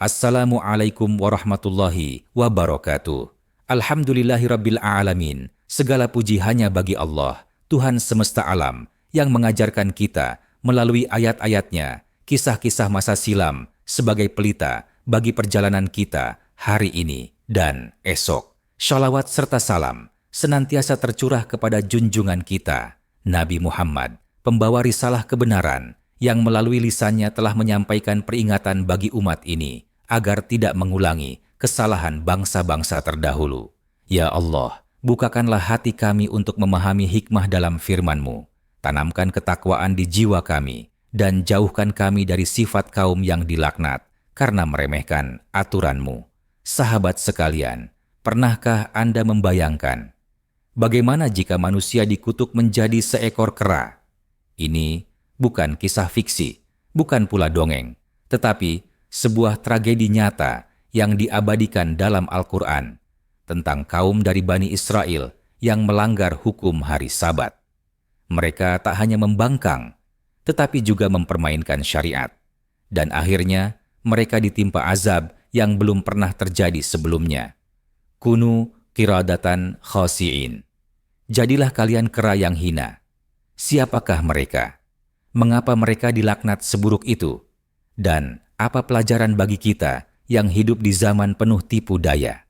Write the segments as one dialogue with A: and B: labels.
A: Assalamualaikum warahmatullahi wabarakatuh. Alhamdulillahirabbil alamin. Segala puji hanya bagi Allah, Tuhan semesta alam, yang mengajarkan kita melalui ayat-ayatnya kisah-kisah masa silam sebagai pelita bagi perjalanan kita hari ini dan esok. Shalawat serta salam senantiasa tercurah kepada junjungan kita, Nabi Muhammad, pembawa risalah kebenaran, yang melalui lisannya telah menyampaikan peringatan bagi umat ini agar tidak mengulangi kesalahan bangsa-bangsa terdahulu. Ya Allah, bukakanlah hati kami untuk memahami hikmah dalam firman-Mu. Tanamkan ketakwaan di jiwa kami dan jauhkan kami dari sifat kaum yang dilaknat karena meremehkan aturan-Mu. Sahabat sekalian, pernahkah Anda membayangkan bagaimana jika manusia dikutuk menjadi seekor kera? Ini bukan kisah fiksi, bukan pula dongeng, tetapi sebuah tragedi nyata yang diabadikan dalam Al-Quran tentang kaum dari Bani Israel yang melanggar hukum hari Sabat. Mereka tak hanya membangkang, tetapi juga mempermainkan syariat. Dan akhirnya mereka ditimpa azab yang belum pernah terjadi sebelumnya. Kunu qiradatan khasi'in. Jadilah kalian kera yang hina. Siapakah mereka? Mengapa mereka dilaknat seburuk itu? Dan apa pelajaran bagi kita yang hidup di zaman penuh tipu daya?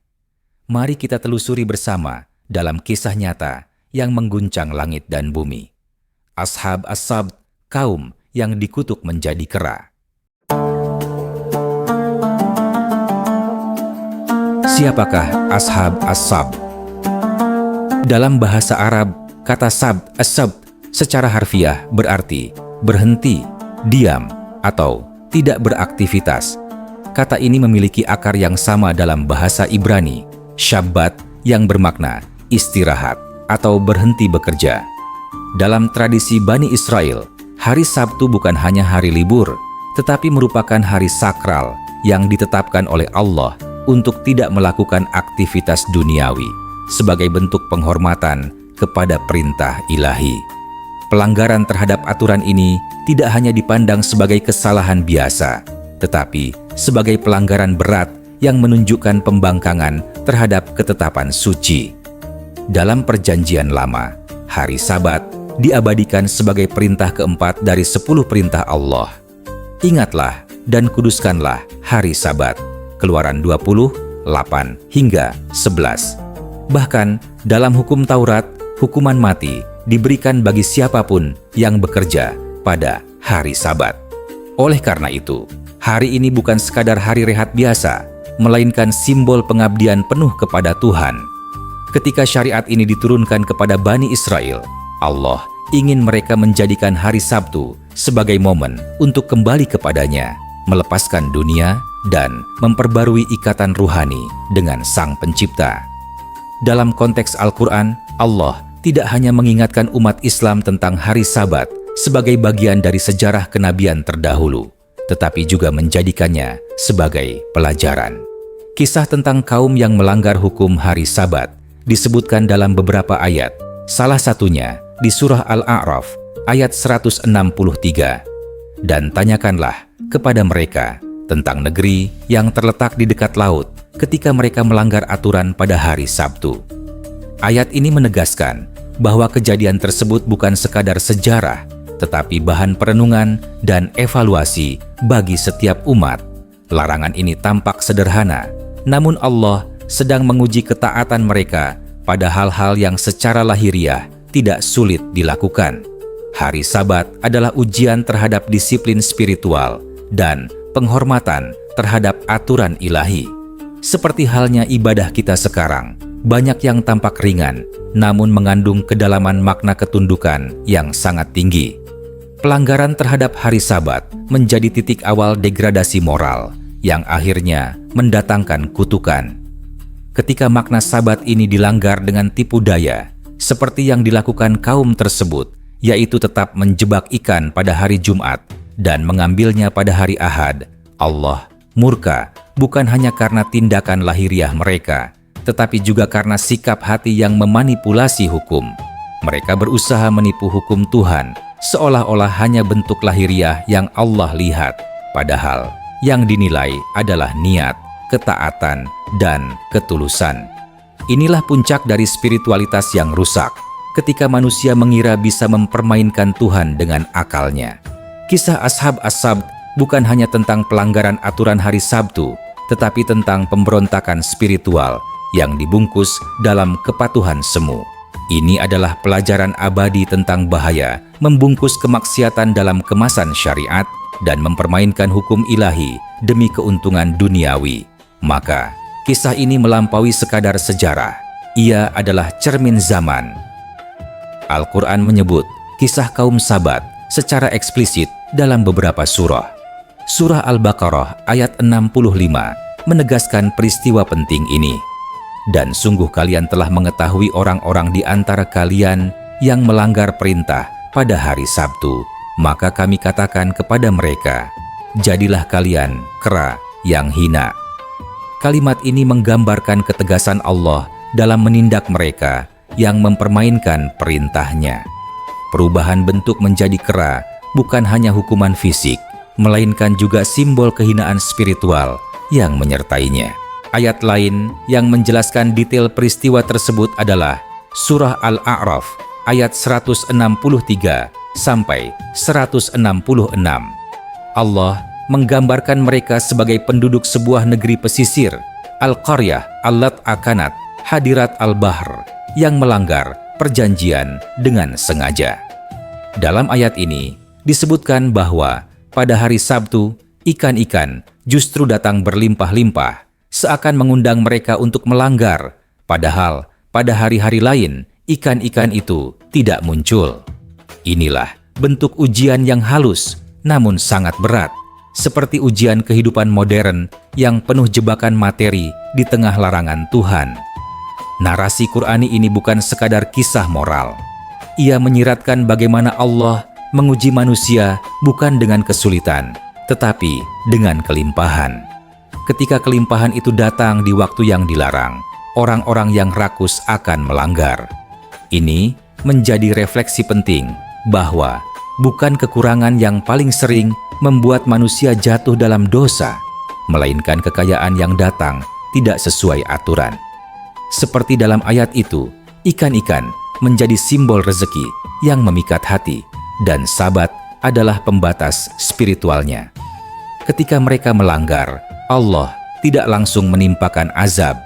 A: Mari kita telusuri bersama dalam kisah nyata yang mengguncang langit dan bumi. Ashab as-Sabt, kaum yang dikutuk menjadi kera. Siapakah Ashab as-Sabt? Dalam bahasa Arab, kata sabt, as-sabt secara harfiah berarti berhenti, diam, atau tidak beraktivitas. Kata ini memiliki akar yang sama dalam bahasa Ibrani, syabbat, yang bermakna istirahat atau berhenti bekerja. Dalam tradisi Bani Israel, hari Sabtu bukan hanya hari libur, tetapi merupakan hari sakral yang ditetapkan oleh Allah untuk tidak melakukan aktivitas duniawi sebagai bentuk penghormatan kepada perintah ilahi. Pelanggaran terhadap aturan ini tidak hanya dipandang sebagai kesalahan biasa, tetapi sebagai pelanggaran berat yang menunjukkan pembangkangan terhadap ketetapan suci. Dalam Perjanjian Lama, hari Sabat diabadikan sebagai perintah keempat dari 10 perintah Allah. Ingatlah dan kuduskanlah hari Sabat. Keluaran 20, 8 hingga 11. Bahkan dalam hukum Taurat, hukuman mati diberikan bagi siapapun yang bekerja pada hari Sabat. Oleh karena itu, hari ini bukan sekadar hari rehat biasa, melainkan simbol pengabdian penuh kepada Tuhan. Ketika syariat ini diturunkan kepada Bani Israel, Allah ingin mereka menjadikan hari Sabtu sebagai momen untuk kembali kepadanya, melepaskan dunia, dan memperbarui ikatan ruhani dengan Sang Pencipta. Dalam konteks Al-Quran, Allah tidak hanya mengingatkan umat Islam tentang hari Sabat sebagai bagian dari sejarah kenabian terdahulu, tetapi juga menjadikannya sebagai pelajaran. Kisah tentang kaum yang melanggar hukum hari Sabat disebutkan dalam beberapa ayat, salah satunya di surah Al-A'raf ayat 163. Dan tanyakanlah kepada mereka tentang negeri yang terletak di dekat laut ketika mereka melanggar aturan pada hari Sabtu. Ayat ini menegaskan bahwa kejadian tersebut bukan sekadar sejarah, tetapi bahan perenungan dan evaluasi bagi setiap umat. Larangan ini tampak sederhana, namun Allah sedang menguji ketaatan mereka pada hal-hal yang secara lahiriah tidak sulit dilakukan. Hari Sabat adalah ujian terhadap disiplin spiritual dan penghormatan terhadap aturan ilahi. Seperti halnya ibadah kita sekarang, banyak yang tampak ringan, namun mengandung kedalaman makna ketundukan yang sangat tinggi. Pelanggaran terhadap hari Sabat menjadi titik awal degradasi moral yang akhirnya mendatangkan kutukan. Ketika makna Sabat ini dilanggar dengan tipu daya, seperti yang dilakukan kaum tersebut, yaitu tetap menjebak ikan pada hari Jumat dan mengambilnya pada hari Ahad, Allah murka bukan hanya karena tindakan lahiriah mereka, tetapi juga karena sikap hati yang memanipulasi hukum. Mereka berusaha menipu hukum Tuhan, seolah-olah hanya bentuk lahiriah yang Allah lihat, padahal yang dinilai adalah niat, ketaatan, dan ketulusan. Inilah puncak dari spiritualitas yang rusak, ketika manusia mengira bisa mempermainkan Tuhan dengan akalnya. Kisah Ashab As-Sabt bukan hanya tentang pelanggaran aturan hari Sabtu, tetapi tentang pemberontakan spiritual yang dibungkus dalam kepatuhan semu. Ini adalah pelajaran abadi tentang bahaya membungkus kemaksiatan dalam kemasan syariat dan mempermainkan hukum ilahi demi keuntungan duniawi. Maka, kisah ini melampaui sekadar sejarah. Ia adalah cermin zaman. Al-Quran menyebut kisah kaum Sabat secara eksplisit dalam beberapa surah. Surah Al-Baqarah ayat 65 menegaskan peristiwa penting ini. Dan sungguh kalian telah mengetahui orang-orang di antara kalian yang melanggar perintah pada hari Sabtu. Maka kami katakan kepada mereka, jadilah kalian kera yang hina. Kalimat ini menggambarkan ketegasan Allah dalam menindak mereka yang mempermainkan perintahnya. Perubahan bentuk menjadi kera bukan hanya hukuman fisik, melainkan juga simbol kehinaan spiritual yang menyertainya. Ayat lain yang menjelaskan detail peristiwa tersebut adalah Surah Al-A'raf ayat 163 sampai 166. Allah menggambarkan mereka sebagai penduduk sebuah negeri pesisir, Al-Qaryah Al-Lat'akanat Hadirat Al-Bahr, yang melanggar perjanjian dengan sengaja. Dalam ayat ini disebutkan bahwa pada hari Sabtu, ikan-ikan justru datang berlimpah-limpah, seakan mengundang mereka untuk melanggar, padahal pada hari-hari lain ikan-ikan itu tidak muncul. Inilah bentuk ujian yang halus namun sangat berat, seperti ujian kehidupan modern yang penuh jebakan materi di tengah larangan Tuhan. Narasi Qur'ani ini bukan sekadar kisah moral. Ia menyiratkan bagaimana Allah menguji manusia bukan dengan kesulitan, tetapi dengan kelimpahan. Ketika kelimpahan itu datang di waktu yang dilarang, orang-orang yang rakus akan melanggar. Ini menjadi refleksi penting bahwa bukan kekurangan yang paling sering membuat manusia jatuh dalam dosa, melainkan kekayaan yang datang tidak sesuai aturan. Seperti dalam ayat itu, ikan-ikan menjadi simbol rezeki yang memikat hati, dan Sabat adalah pembatas spiritualnya. Ketika mereka melanggar, Allah tidak langsung menimpakan azab.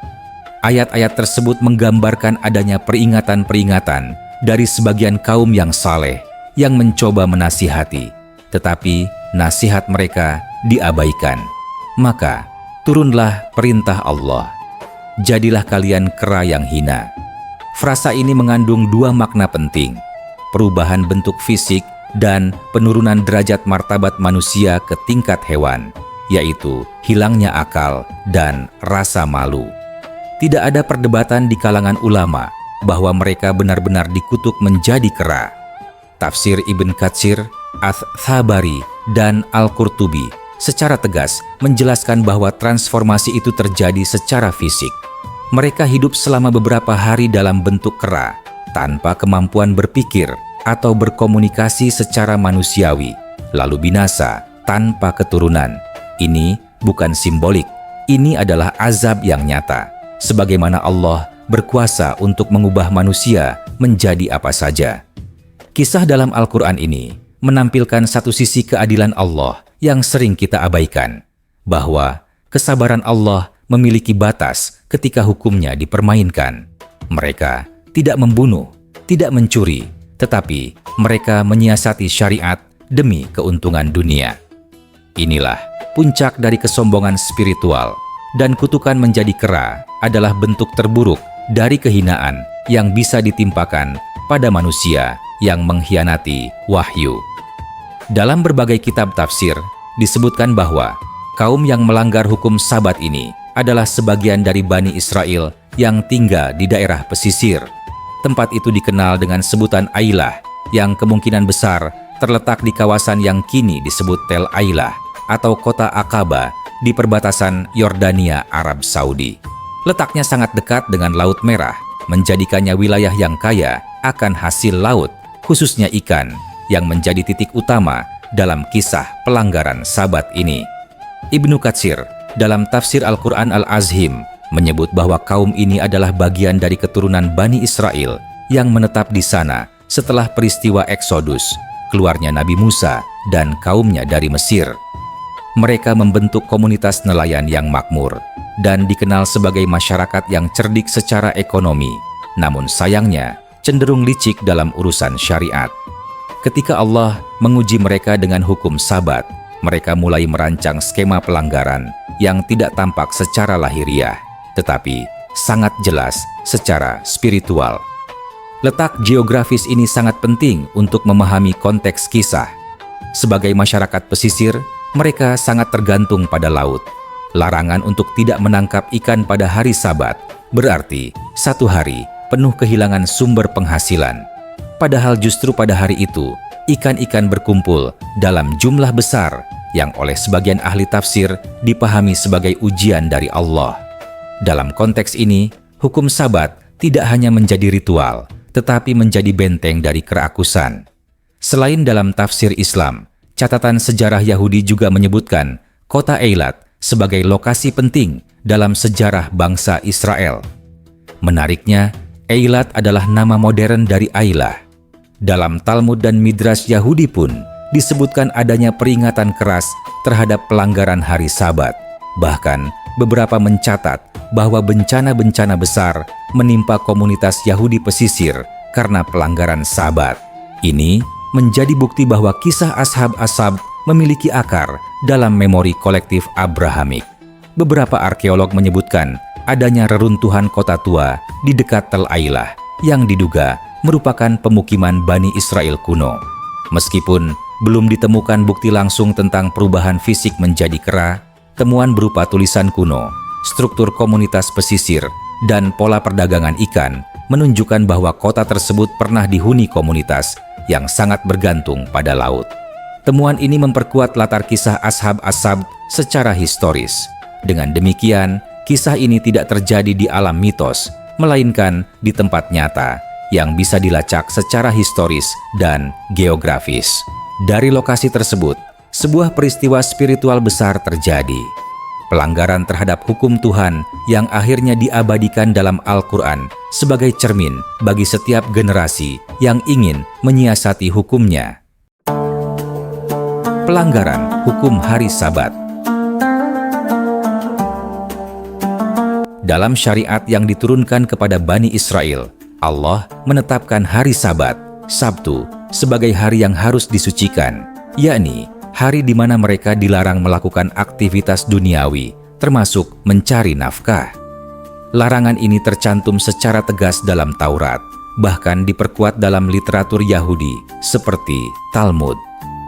A: Ayat-ayat tersebut menggambarkan adanya peringatan-peringatan dari sebagian kaum yang saleh yang mencoba menasihati, tetapi nasihat mereka diabaikan. Maka turunlah perintah Allah, jadilah kalian kera yang hina. Frasa ini mengandung dua makna penting, perubahan bentuk fisik dan penurunan derajat martabat manusia ke tingkat hewan, yaitu hilangnya akal dan rasa malu. Tidak ada perdebatan di kalangan ulama bahwa mereka benar-benar dikutuk menjadi kera. Tafsir Ibn Katsir, Ats-Tsabari, dan Al-Qurtubi secara tegas menjelaskan bahwa transformasi itu terjadi secara fisik. Mereka hidup selama beberapa hari dalam bentuk kera, tanpa kemampuan berpikir atau berkomunikasi secara manusiawi, lalu binasa tanpa keturunan. Ini bukan simbolik, ini adalah azab yang nyata, sebagaimana Allah berkuasa untuk mengubah manusia menjadi apa saja. Kisah dalam Al-Quran ini menampilkan satu sisi keadilan Allah yang sering kita abaikan, bahwa kesabaran Allah memiliki batas ketika hukumnya dipermainkan. Mereka tidak membunuh, tidak mencuri, tetapi mereka menyiasati syariat demi keuntungan dunia. Inilah puncak dari kesombongan spiritual, dan kutukan menjadi kera adalah bentuk terburuk dari kehinaan yang bisa ditimpakan pada manusia yang mengkhianati wahyu. Dalam berbagai kitab tafsir disebutkan bahwa kaum yang melanggar hukum Sabat ini adalah sebagian dari Bani Israel yang tinggal di daerah pesisir. Tempat itu dikenal dengan sebutan Ailah, yang kemungkinan besar terletak di kawasan yang kini disebut Tel Ailah atau kota Aqaba di perbatasan Yordania Arab Saudi. Letaknya sangat dekat dengan Laut Merah, menjadikannya wilayah yang kaya akan hasil laut, khususnya ikan, yang menjadi titik utama dalam kisah pelanggaran Sabat ini. Ibnu Katsir dalam tafsir Al-Quran Al-Azhim menyebut bahwa kaum ini adalah bagian dari keturunan Bani Israel yang menetap di sana setelah peristiwa Eksodus, keluarnya Nabi Musa dan kaumnya dari Mesir. Mereka membentuk komunitas nelayan yang makmur dan dikenal sebagai masyarakat yang cerdik secara ekonomi, namun sayangnya cenderung licik dalam urusan syariat. Ketika Allah menguji mereka dengan hukum Sabat, mereka mulai merancang skema pelanggaran yang tidak tampak secara lahiriah, tetapi sangat jelas secara spiritual. Letak geografis ini sangat penting untuk memahami konteks kisah. Sebagai masyarakat pesisir, mereka sangat tergantung pada laut. Larangan untuk tidak menangkap ikan pada hari Sabat berarti satu hari penuh kehilangan sumber penghasilan. Padahal justru pada hari itu, ikan-ikan berkumpul dalam jumlah besar yang oleh sebagian ahli tafsir dipahami sebagai ujian dari Allah. Dalam konteks ini, hukum Sabat tidak hanya menjadi ritual, tetapi menjadi benteng dari kerakusan. Selain dalam tafsir Islam, catatan sejarah Yahudi juga menyebutkan kota Eilat sebagai lokasi penting dalam sejarah bangsa Israel. Menariknya, Eilat adalah nama modern dari Ailah. Dalam Talmud dan Midrash Yahudi pun disebutkan adanya peringatan keras terhadap pelanggaran hari Sabat. Bahkan beberapa mencatat bahwa bencana-bencana besar menimpa komunitas Yahudi pesisir karena pelanggaran Sabat. Ini menjadi bukti bahwa kisah Ashab memiliki akar dalam memori kolektif Abrahamik. Beberapa arkeolog menyebutkan adanya reruntuhan kota tua di dekat Tel Ailah yang diduga merupakan pemukiman Bani Israel kuno. Meskipun belum ditemukan bukti langsung tentang perubahan fisik menjadi kera, temuan berupa tulisan kuno, struktur komunitas pesisir, dan pola perdagangan ikan menunjukkan bahwa kota tersebut pernah dihuni komunitas yang sangat bergantung pada laut. Temuan ini memperkuat latar kisah Ashab secara historis. Dengan demikian, kisah ini tidak terjadi di alam mitos, melainkan di tempat nyata yang bisa dilacak secara historis dan geografis. Dari lokasi tersebut, sebuah peristiwa spiritual besar terjadi. Pelanggaran terhadap hukum Tuhan yang akhirnya diabadikan dalam Al-Quran sebagai cermin bagi setiap generasi yang ingin menyiasati hukumnya. Pelanggaran hukum hari Sabat. Dalam syariat yang diturunkan kepada Bani Israel, Allah menetapkan hari Sabat, Sabtu, sebagai hari yang harus disucikan, yakni hari di mana mereka dilarang melakukan aktivitas duniawi, termasuk mencari nafkah. Larangan ini tercantum secara tegas dalam Taurat, bahkan diperkuat dalam literatur Yahudi seperti Talmud.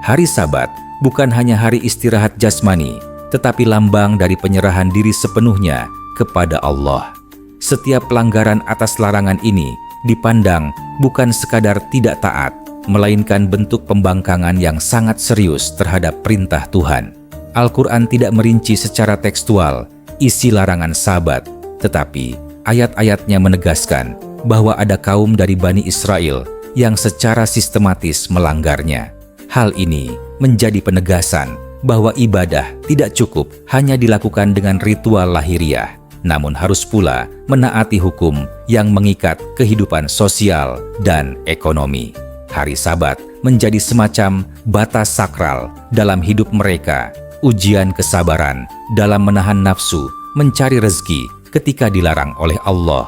A: Hari Sabat bukan hanya hari istirahat jasmani, tetapi lambang dari penyerahan diri sepenuhnya kepada Allah. Setiap pelanggaran atas larangan ini dipandang bukan sekadar tidak taat, melainkan bentuk pembangkangan yang sangat serius terhadap perintah Tuhan. Al-Quran tidak merinci secara tekstual isi larangan Sabat, tetapi ayat-ayatnya menegaskan bahwa ada kaum dari Bani Israel yang secara sistematis melanggarnya. Hal ini menjadi penegasan bahwa ibadah tidak cukup hanya dilakukan dengan ritual lahiriah, namun harus pula menaati hukum yang mengikat kehidupan sosial dan ekonomi. Hari Sabat menjadi semacam batas sakral dalam hidup mereka, ujian kesabaran dalam menahan nafsu, mencari rezeki ketika dilarang oleh Allah.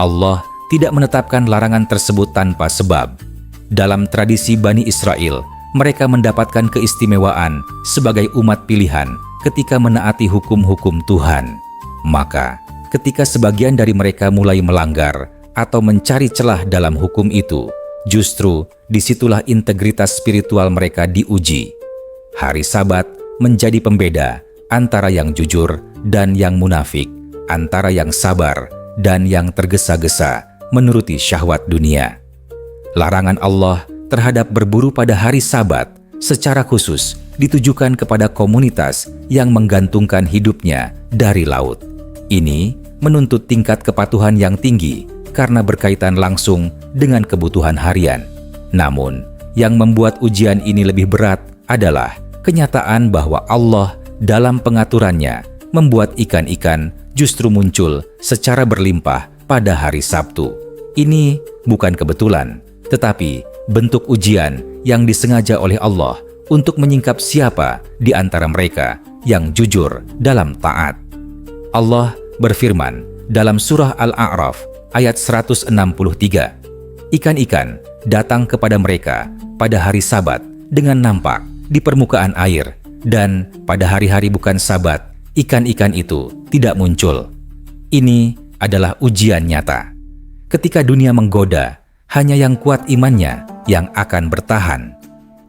A: Allah tidak menetapkan larangan tersebut tanpa sebab. Dalam tradisi Bani Israel, mereka mendapatkan keistimewaan sebagai umat pilihan ketika menaati hukum-hukum Tuhan. Maka, ketika sebagian dari mereka mulai melanggar atau mencari celah dalam hukum itu, justru disitulah integritas spiritual mereka diuji. Hari Sabat menjadi pembeda antara yang jujur dan yang munafik, antara yang sabar dan yang tergesa-gesa menuruti syahwat dunia. Larangan Allah terhadap berburu pada hari Sabat secara khusus ditujukan kepada komunitas yang menggantungkan hidupnya dari laut. Ini menuntut tingkat kepatuhan yang tinggi karena berkaitan langsung dengan kebutuhan harian. Namun, yang membuat ujian ini lebih berat adalah kenyataan bahwa Allah dalam pengaturannya membuat ikan-ikan justru muncul secara berlimpah pada hari Sabtu. Ini bukan kebetulan, tetapi bentuk ujian yang disengaja oleh Allah untuk menyingkap siapa di antara mereka yang jujur dalam taat. Allah berfirman dalam surah Al-A'raf ayat 163, ikan-ikan datang kepada mereka pada hari Sabat dengan nampak di permukaan air, dan pada hari-hari bukan Sabat, ikan-ikan itu tidak muncul. Ini adalah ujian nyata. Ketika dunia menggoda, hanya yang kuat imannya yang akan bertahan.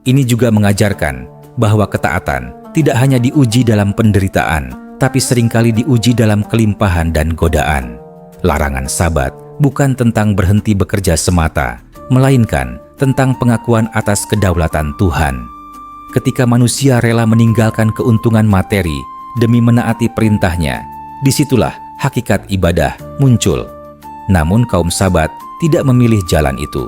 A: Ini juga mengajarkan bahwa ketaatan tidak hanya diuji dalam penderitaan, tapi seringkali diuji dalam kelimpahan dan godaan. Larangan Sabat bukan tentang berhenti bekerja semata, melainkan tentang pengakuan atas kedaulatan Tuhan. Ketika manusia rela meninggalkan keuntungan materi demi menaati perintahnya, disitulah hakikat ibadah muncul. Namun kaum Sabat tidak memilih jalan itu.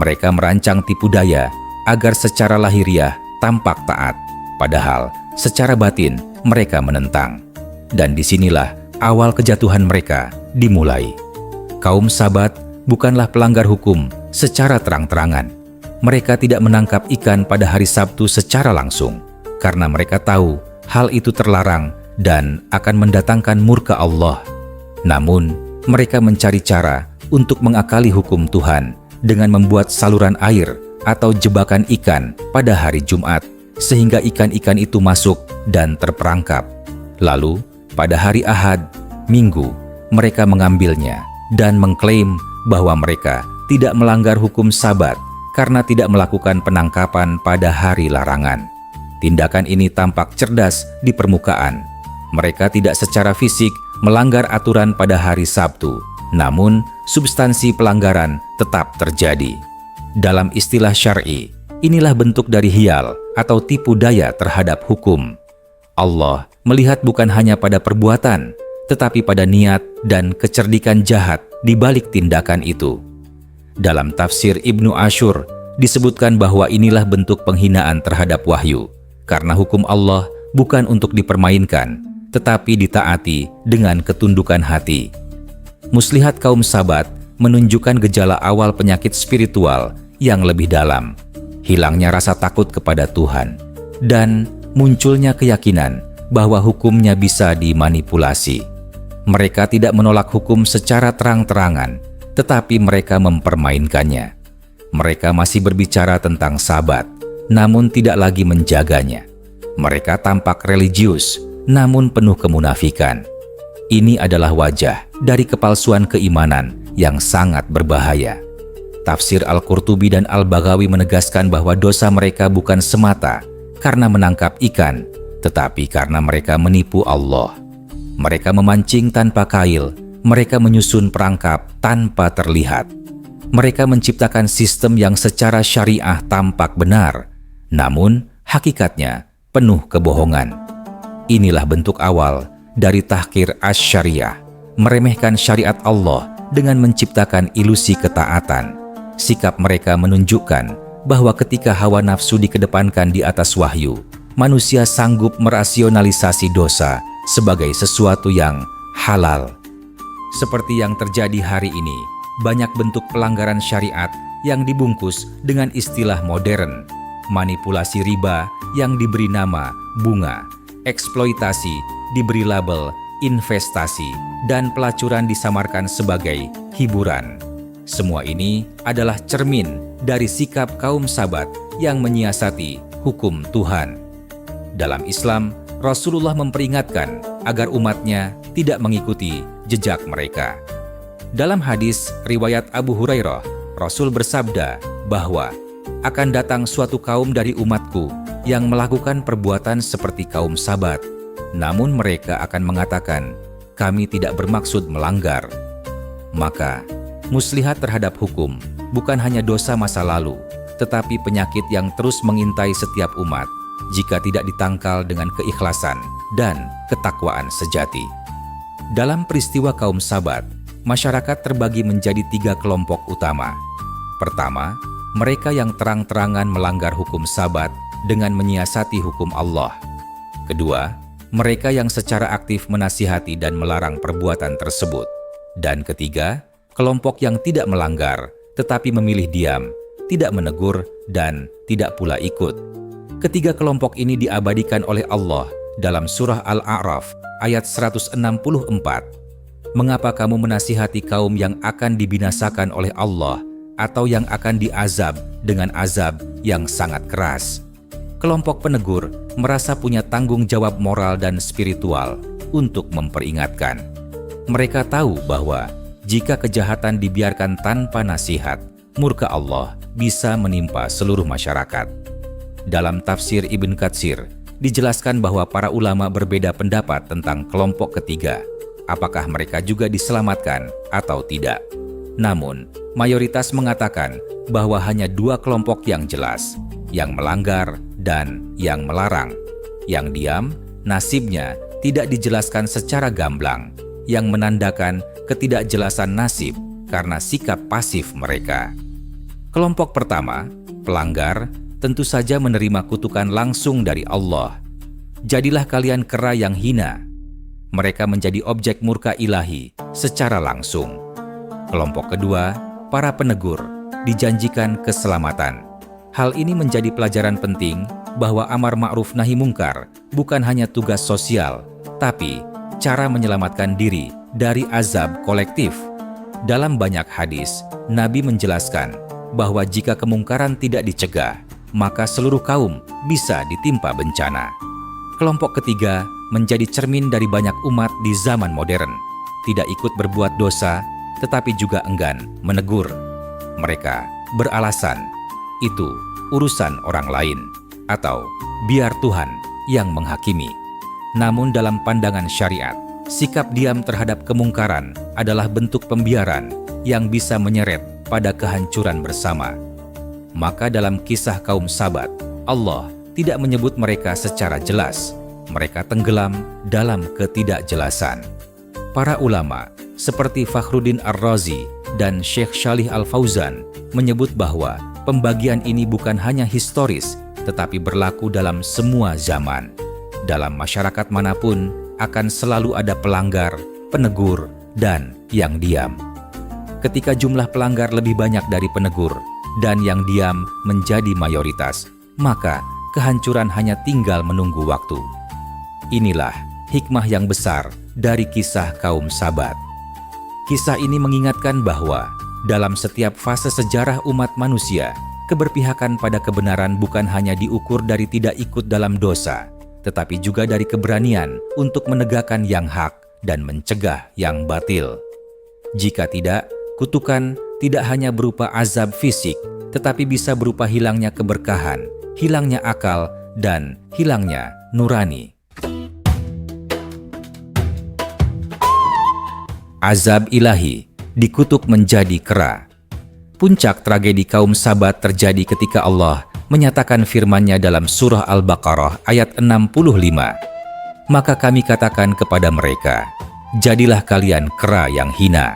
A: Mereka merancang tipu daya agar secara lahiriah tampak taat, padahal secara batin mereka menentang. Dan disinilah awal kejatuhan mereka dimulai. Kaum Sabat bukanlah pelanggar hukum secara terang-terangan. Mereka tidak menangkap ikan pada hari Sabtu secara langsung, karena mereka tahu hal itu terlarang dan akan mendatangkan murka Allah. Namun, mereka mencari cara untuk mengakali hukum Tuhan dengan membuat saluran air atau jebakan ikan pada hari Jumat, sehingga ikan-ikan itu masuk dan terperangkap. Lalu, pada hari Ahad, Minggu, mereka mengambilnya dan mengklaim bahwa mereka tidak melanggar hukum Sabat karena tidak melakukan penangkapan pada hari larangan. Tindakan ini tampak cerdas di permukaan. Mereka tidak secara fisik melanggar aturan pada hari Sabtu, namun substansi pelanggaran tetap terjadi. Dalam istilah syar'i, inilah bentuk dari hiyal atau tipu daya terhadap hukum. Allah melihat bukan hanya pada perbuatan, tetapi pada niat dan kecerdikan jahat di balik tindakan itu. Dalam tafsir Ibnu Ashur disebutkan bahwa inilah bentuk penghinaan terhadap wahyu, karena hukum Allah bukan untuk dipermainkan, tetapi ditaati dengan ketundukan hati. Muslihat kaum Sabat menunjukkan gejala awal penyakit spiritual yang lebih dalam, hilangnya rasa takut kepada Tuhan, dan munculnya keyakinan bahwa hukumnya bisa dimanipulasi. Mereka tidak menolak hukum secara terang-terangan, tetapi mereka mempermainkannya. Mereka masih berbicara tentang Sabat, namun tidak lagi menjaganya. Mereka tampak religius, namun penuh kemunafikan. Ini adalah wajah dari kepalsuan keimanan yang sangat berbahaya. Tafsir Al-Qurtubi dan Al-Baghawi menegaskan bahwa dosa mereka bukan semata karena menangkap ikan, tetapi karena mereka menipu Allah. Mereka memancing tanpa kail, mereka menyusun perangkap tanpa terlihat. Mereka menciptakan sistem yang secara syariah tampak benar, namun hakikatnya penuh kebohongan. Inilah bentuk awal dari tahqir asy-syariah, meremehkan syariat Allah dengan menciptakan ilusi ketaatan. Sikap mereka menunjukkan bahwa ketika hawa nafsu dikedepankan di atas wahyu, manusia sanggup merasionalisasi dosa sebagai sesuatu yang halal. Seperti yang terjadi hari ini, banyak bentuk pelanggaran syariat yang dibungkus dengan istilah modern, manipulasi riba yang diberi nama bunga, eksploitasi diberi label investasi, dan pelacuran disamarkan sebagai hiburan. Semua ini adalah cermin dari sikap kaum Sabat yang menyiasati hukum Tuhan. Dalam Islam, Rasulullah memperingatkan agar umatnya tidak mengikuti jejak mereka. Dalam hadis riwayat Abu Hurairah, Rasul bersabda bahwa akan datang suatu kaum dari umatku yang melakukan perbuatan seperti kaum Sabat. Namun mereka akan mengatakan, kami tidak bermaksud melanggar. Maka, muslihat terhadap hukum bukan hanya dosa masa lalu, tetapi penyakit yang terus mengintai setiap umat jika tidak ditangkal dengan keikhlasan dan ketakwaan sejati. Dalam peristiwa kaum Sabat, masyarakat terbagi menjadi 3 kelompok utama. Pertama, mereka yang terang-terangan melanggar hukum Sabat dengan menyiasati hukum Allah. Kedua, mereka yang secara aktif menasihati dan melarang perbuatan tersebut. Dan ketiga, kelompok yang tidak melanggar, tetapi memilih diam, tidak menegur, dan tidak pula ikut. Ketiga kelompok ini diabadikan oleh Allah dalam surah Al-A'raf ayat 164. Mengapa kamu menasihati kaum yang akan dibinasakan oleh Allah atau yang akan diazab dengan azab yang sangat keras? Kelompok penegur merasa punya tanggung jawab moral dan spiritual untuk memperingatkan. Mereka tahu bahwa jika kejahatan dibiarkan tanpa nasihat, murka Allah bisa menimpa seluruh masyarakat. Dalam tafsir Ibn Katsir, dijelaskan bahwa para ulama berbeda pendapat tentang kelompok ketiga, apakah mereka juga diselamatkan atau tidak. Namun, mayoritas mengatakan bahwa hanya dua kelompok yang jelas, yang melanggar dan yang melarang. Yang diam, nasibnya tidak dijelaskan secara gamblang, yang menandakan ketidakjelasan nasib karena sikap pasif mereka. Kelompok pertama, pelanggar, tentu saja menerima kutukan langsung dari Allah. Jadilah kalian kera yang hina. Mereka menjadi objek murka ilahi secara langsung. Kelompok kedua, para penegur, dijanjikan keselamatan. Hal ini menjadi pelajaran penting bahwa amar ma'ruf nahi mungkar bukan hanya tugas sosial, tapi cara menyelamatkan diri dari azab kolektif. Dalam banyak hadis, Nabi menjelaskan bahwa jika kemungkaran tidak dicegah, maka seluruh kaum bisa ditimpa bencana. Kelompok ketiga menjadi cermin dari banyak umat di zaman modern, tidak ikut berbuat dosa, tetapi juga enggan menegur. Mereka beralasan, itu urusan orang lain, atau biar Tuhan yang menghakimi. Namun dalam pandangan syariat, sikap diam terhadap kemungkaran adalah bentuk pembiaran yang bisa menyeret pada kehancuran bersama. Maka dalam kisah kaum Sabat, Allah tidak menyebut mereka secara jelas. Mereka tenggelam dalam ketidakjelasan. Para ulama seperti Fakhruddin Ar-Razi dan Syekh Shalih Al-Fauzan menyebut bahwa pembagian ini bukan hanya historis, tetapi berlaku dalam semua zaman. Dalam masyarakat manapun akan selalu ada pelanggar, penegur, dan yang diam. Ketika jumlah pelanggar lebih banyak dari penegur dan yang diam menjadi mayoritas, maka kehancuran hanya tinggal menunggu waktu. Inilah hikmah yang besar dari kisah kaum Sabat. Kisah ini mengingatkan bahwa dalam setiap fase sejarah umat manusia, keberpihakan pada kebenaran bukan hanya diukur dari tidak ikut dalam dosa, tetapi juga dari keberanian untuk menegakkan yang hak dan mencegah yang batil. Jika tidak, kutukan tidak hanya berupa azab fisik, tetapi bisa berupa hilangnya keberkahan, hilangnya akal, dan hilangnya nurani. Azab ilahi dikutuk menjadi kera. Puncak tragedi kaum Sabat terjadi ketika Allah menyatakan firman-Nya dalam surah Al-Baqarah ayat 65. Maka kami katakan kepada mereka, jadilah kalian kera yang hina.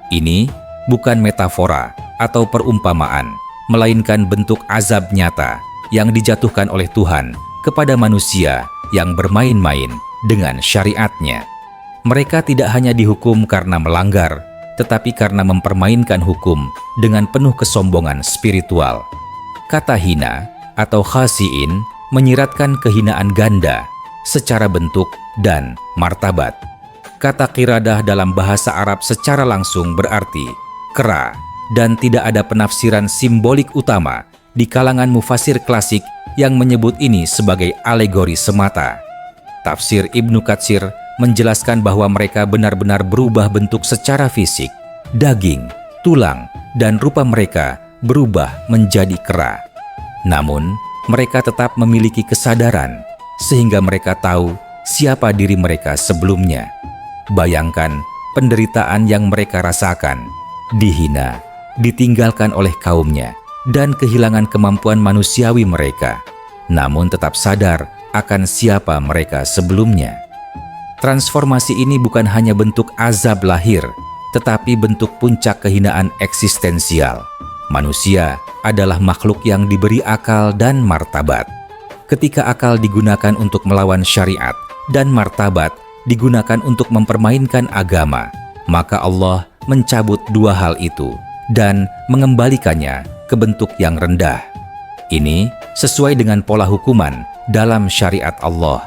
A: Ini bukan metafora atau perumpamaan, melainkan bentuk azab nyata yang dijatuhkan oleh Tuhan kepada manusia yang bermain-main dengan syariat-Nya. Mereka tidak hanya dihukum karena melanggar, tetapi karena mempermainkan hukum dengan penuh kesombongan spiritual. Kata hina atau khasiin menyiratkan kehinaan ganda secara bentuk dan martabat. Kata qiradah dalam bahasa Arab secara langsung berarti kera, dan tidak ada penafsiran simbolik utama di kalangan mufasir klasik yang menyebut ini sebagai alegori semata. Tafsir Ibnu Katsir menjelaskan bahwa mereka benar-benar berubah bentuk secara fisik, daging, tulang, dan rupa mereka berubah menjadi kera. Namun, mereka tetap memiliki kesadaran, sehingga mereka tahu siapa diri mereka sebelumnya. Bayangkan penderitaan yang mereka rasakan, dihina, ditinggalkan oleh kaumnya, dan kehilangan kemampuan manusiawi mereka, namun tetap sadar akan siapa mereka sebelumnya. Transformasi ini bukan hanya bentuk azab lahir, tetapi bentuk puncak kehinaan eksistensial. Manusia adalah makhluk yang diberi akal dan martabat. Ketika akal digunakan untuk melawan syariat dan martabat digunakan untuk mempermainkan agama, maka Allah mencabut dua hal itu dan mengembalikannya ke bentuk yang rendah. Ini sesuai dengan pola hukuman dalam syariat Allah.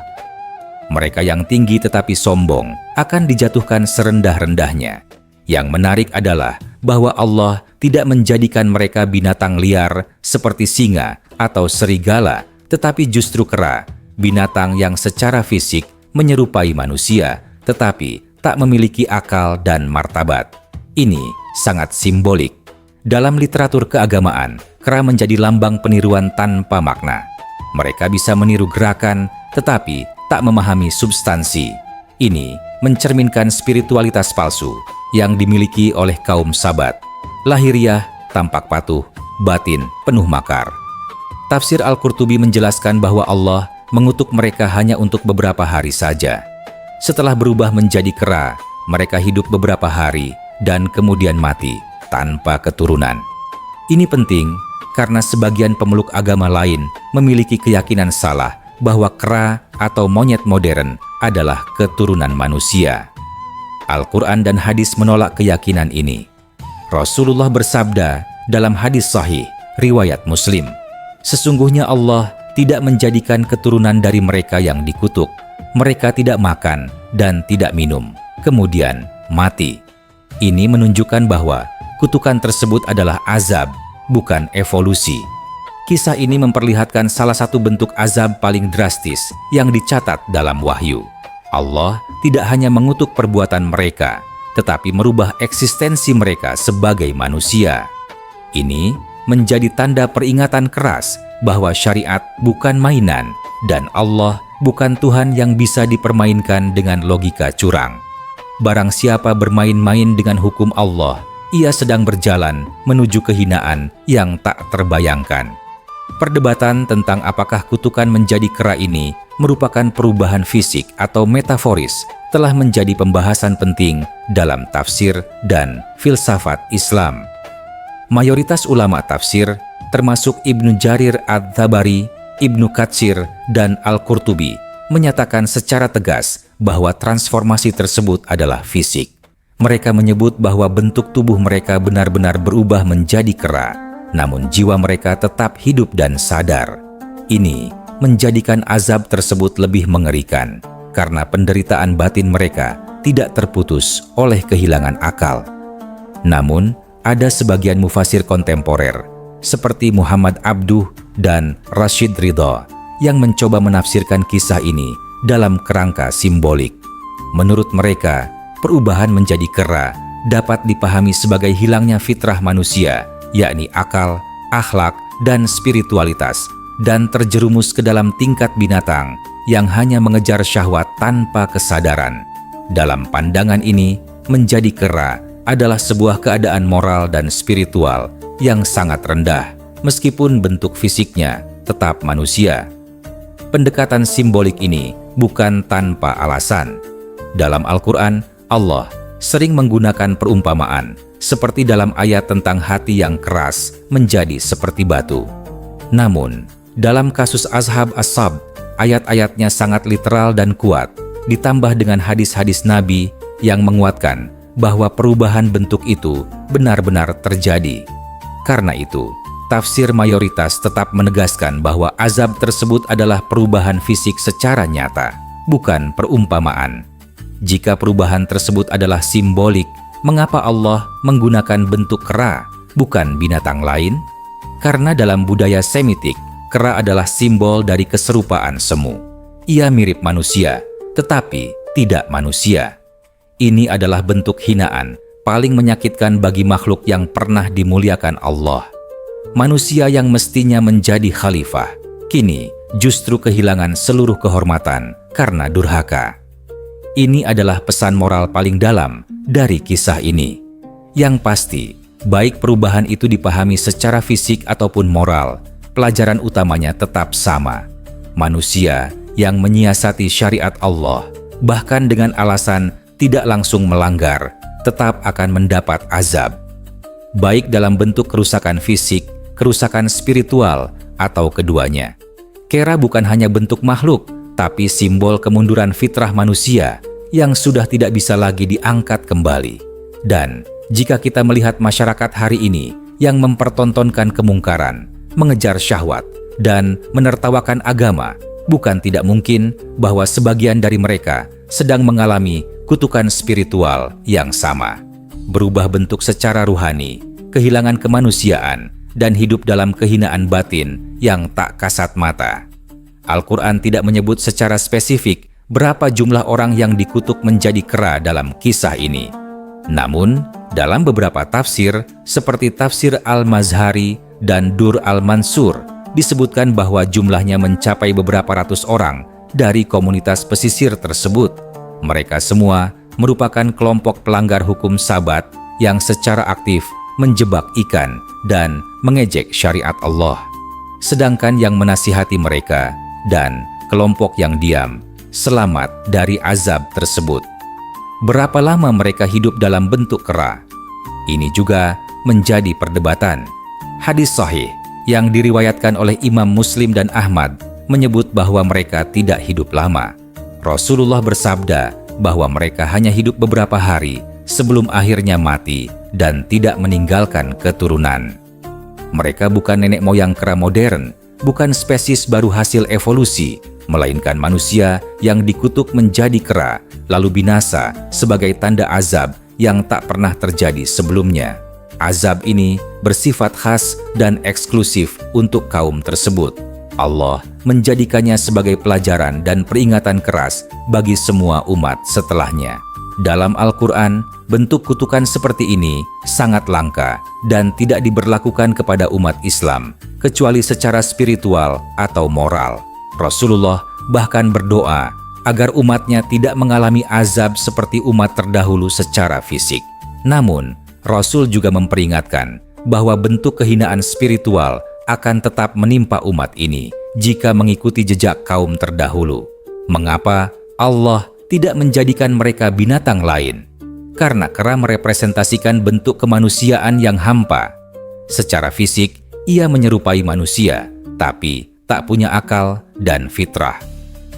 A: Mereka yang tinggi tetapi sombong akan dijatuhkan serendah-rendahnya. Yang menarik adalah bahwa Allah tidak menjadikan mereka binatang liar seperti singa atau serigala, tetapi justru kera, binatang yang secara fisik menyerupai manusia, tetapi tak memiliki akal dan martabat. Ini sangat simbolik. Dalam literatur keagamaan, kera menjadi lambang peniruan tanpa makna. Mereka bisa meniru gerakan, tetapi tak memahami substansi. Ini mencerminkan spiritualitas palsu yang dimiliki oleh kaum Sabat. Lahiriah tampak patuh, batin penuh makar. Tafsir Al-Qurtubi menjelaskan bahwa Allah mengutuk mereka hanya untuk beberapa hari saja. Setelah berubah menjadi kera, mereka hidup beberapa hari dan kemudian mati tanpa keturunan. Ini penting karena sebagian pemeluk agama lain memiliki keyakinan salah bahwa kera atau monyet modern adalah keturunan manusia. Al-Quran dan hadis menolak keyakinan ini. Rasulullah bersabda dalam hadis sahih riwayat Muslim, "Sesungguhnya Allah tidak menjadikan keturunan dari mereka yang dikutuk. Mereka tidak makan dan tidak minum, kemudian mati." Ini menunjukkan bahwa kutukan tersebut adalah azab, bukan evolusi. Kisah ini memperlihatkan salah satu bentuk azab paling drastis yang dicatat dalam wahyu. Allah tidak hanya mengutuk perbuatan mereka, tetapi merubah eksistensi mereka sebagai manusia. Ini menjadi tanda peringatan keras bahwa syariat bukan mainan dan Allah bukan Tuhan yang bisa dipermainkan dengan logika curang. Barang siapa bermain-main dengan hukum Allah, ia sedang berjalan menuju kehinaan yang tak terbayangkan. Perdebatan tentang apakah kutukan menjadi kera ini merupakan perubahan fisik atau metaforis telah menjadi pembahasan penting dalam tafsir dan filsafat Islam. Mayoritas ulama tafsir, termasuk Ibnu Jarir Ad-Tabari, Ibnu Katsir, dan Al-Qurtubi, menyatakan secara tegas bahwa transformasi tersebut adalah fisik. Mereka menyebut bahwa bentuk tubuh mereka benar-benar berubah menjadi kera, namun jiwa mereka tetap hidup dan sadar. Ini menjadikan azab tersebut lebih mengerikan, karena penderitaan batin mereka tidak terputus oleh kehilangan akal. Namun, ada sebagian mufasir kontemporer, seperti Muhammad Abduh dan Rashid Ridha, yang mencoba menafsirkan kisah ini dalam kerangka simbolik. Menurut mereka, perubahan menjadi kera dapat dipahami sebagai hilangnya fitrah manusia, yakni akal, akhlak, dan spiritualitas, dan terjerumus ke dalam tingkat binatang yang hanya mengejar syahwat tanpa kesadaran. Dalam pandangan ini, menjadi kera adalah sebuah keadaan moral dan spiritual yang sangat rendah, meskipun bentuk fisiknya tetap manusia. Pendekatan simbolik ini bukan tanpa alasan. Dalam Al-Quran, Allah sering menggunakan perumpamaan, seperti dalam ayat tentang hati yang keras menjadi seperti batu. Namun, dalam kasus Ashab As-Sabt, ayat-ayatnya sangat literal dan kuat, ditambah dengan hadis-hadis Nabi yang menguatkan bahwa perubahan bentuk itu benar-benar terjadi. Karena itu, tafsir mayoritas tetap menegaskan bahwa azab tersebut adalah perubahan fisik secara nyata, bukan perumpamaan. Jika perubahan tersebut adalah simbolik, mengapa Allah menggunakan bentuk kera, bukan binatang lain? Karena dalam budaya Semitik, kera adalah simbol dari keserupaan semu. Ia mirip manusia, tetapi tidak manusia. Ini adalah bentuk hinaan paling menyakitkan bagi makhluk yang pernah dimuliakan Allah. Manusia yang mestinya menjadi khalifah, kini justru kehilangan seluruh kehormatan karena durhaka. Ini adalah pesan moral paling dalam dari kisah ini. Yang pasti, baik perubahan itu dipahami secara fisik ataupun moral, pelajaran utamanya tetap sama. Manusia yang menyiasati syariat Allah, bahkan dengan alasan tidak langsung melanggar, tetap akan mendapat azab. Baik dalam bentuk kerusakan fisik, kerusakan spiritual, atau keduanya. Kera bukan hanya bentuk makhluk, tapi simbol kemunduran fitrah manusia yang sudah tidak bisa lagi diangkat kembali. Dan jika kita melihat masyarakat hari ini yang mempertontonkan kemungkaran, mengejar syahwat, dan menertawakan agama, bukan tidak mungkin bahwa sebagian dari mereka sedang mengalami kutukan spiritual yang sama. Berubah bentuk secara ruhani, kehilangan kemanusiaan, dan hidup dalam kehinaan batin yang tak kasat mata. Al-Quran tidak menyebut secara spesifik berapa jumlah orang yang dikutuk menjadi kera dalam kisah ini. Namun, dalam beberapa tafsir, seperti tafsir Al-Mazhari dan Dur Al-Mansur, disebutkan bahwa jumlahnya mencapai beberapa ratus orang dari komunitas pesisir tersebut. Mereka semua merupakan kelompok pelanggar hukum Sabat yang secara aktif menjebak ikan dan mengejek syariat Allah. Sedangkan yang menasihati mereka dan kelompok yang diam selamat dari azab tersebut. Berapa lama mereka hidup dalam bentuk kera? Ini juga menjadi perdebatan. Hadis sahih yang diriwayatkan oleh Imam Muslim dan Ahmad menyebut bahwa mereka tidak hidup lama. Rasulullah bersabda bahwa mereka hanya hidup beberapa hari sebelum akhirnya mati dan tidak meninggalkan keturunan. Mereka bukan nenek moyang kera modern, bukan spesies baru hasil evolusi, melainkan manusia yang dikutuk menjadi kera, lalu binasa sebagai tanda azab yang tak pernah terjadi sebelumnya. Azab ini bersifat khas dan eksklusif untuk kaum tersebut. Allah menjadikannya sebagai pelajaran dan peringatan keras bagi semua umat setelahnya. Dalam Al-Quran, bentuk kutukan seperti ini sangat langka dan tidak diberlakukan kepada umat Islam, kecuali secara spiritual atau moral. Rasulullah bahkan berdoa agar umatnya tidak mengalami azab seperti umat terdahulu secara fisik. Namun, Rasul juga memperingatkan bahwa bentuk kehinaan spiritual akan tetap menimpa umat ini jika mengikuti jejak kaum terdahulu. Mengapa Allah tidak menjadikan mereka binatang lain? Karena kera merepresentasikan bentuk kemanusiaan yang hampa. Secara fisik, ia menyerupai manusia, tapi tak punya akal dan fitrah.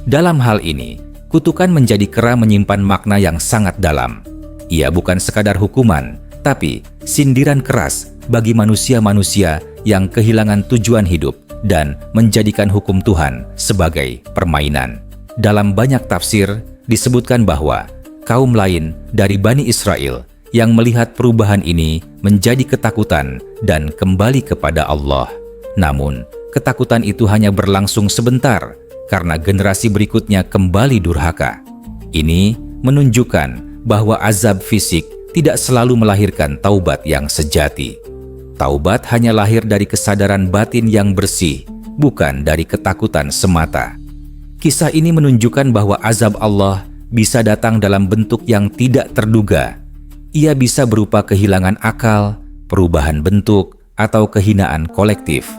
A: Dalam hal ini, kutukan menjadi kera menyimpan makna yang sangat dalam. Ia bukan sekadar hukuman, tapi sindiran keras bagi manusia-manusia yang kehilangan tujuan hidup dan menjadikan hukum Tuhan sebagai permainan. Dalam banyak tafsir, disebutkan bahwa kaum lain dari Bani Israel yang melihat perubahan ini menjadi ketakutan dan kembali kepada Allah. Namun, ketakutan itu hanya berlangsung sebentar karena generasi berikutnya kembali durhaka. Ini menunjukkan bahwa azab fisik tidak selalu melahirkan taubat yang sejati. Taubat hanya lahir dari kesadaran batin yang bersih, bukan dari ketakutan semata. Kisah ini menunjukkan bahwa azab Allah bisa datang dalam bentuk yang tidak terduga. Ia bisa berupa kehilangan akal, perubahan bentuk, atau kehinaan kolektif.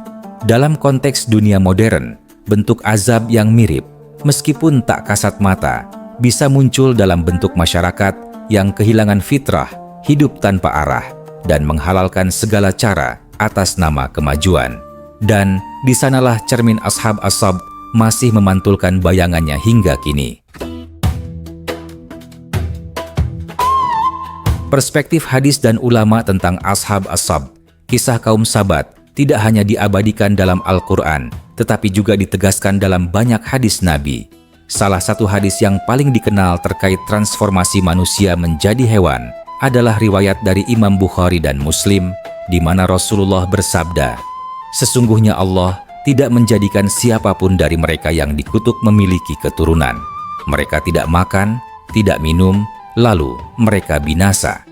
A: Dalam konteks dunia modern, bentuk azab yang mirip, meskipun tak kasat mata, bisa muncul dalam bentuk masyarakat yang kehilangan fitrah, hidup tanpa arah, dan menghalalkan segala cara atas nama kemajuan. Dan di sanalah cermin Ashab As-Sabt masih memantulkan bayangannya hingga kini. Perspektif hadis dan ulama tentang Ashab As-Sabt, kisah kaum Sabat, tidak hanya diabadikan dalam Al-Quran, tetapi juga ditegaskan dalam banyak hadis Nabi. Salah satu hadis yang paling dikenal terkait transformasi manusia menjadi hewan adalah riwayat dari Imam Bukhari dan Muslim, di mana Rasulullah bersabda, "Sesungguhnya Allah tidak menjadikan siapapun dari mereka yang dikutuk memiliki keturunan. Mereka tidak makan, tidak minum, lalu mereka binasa."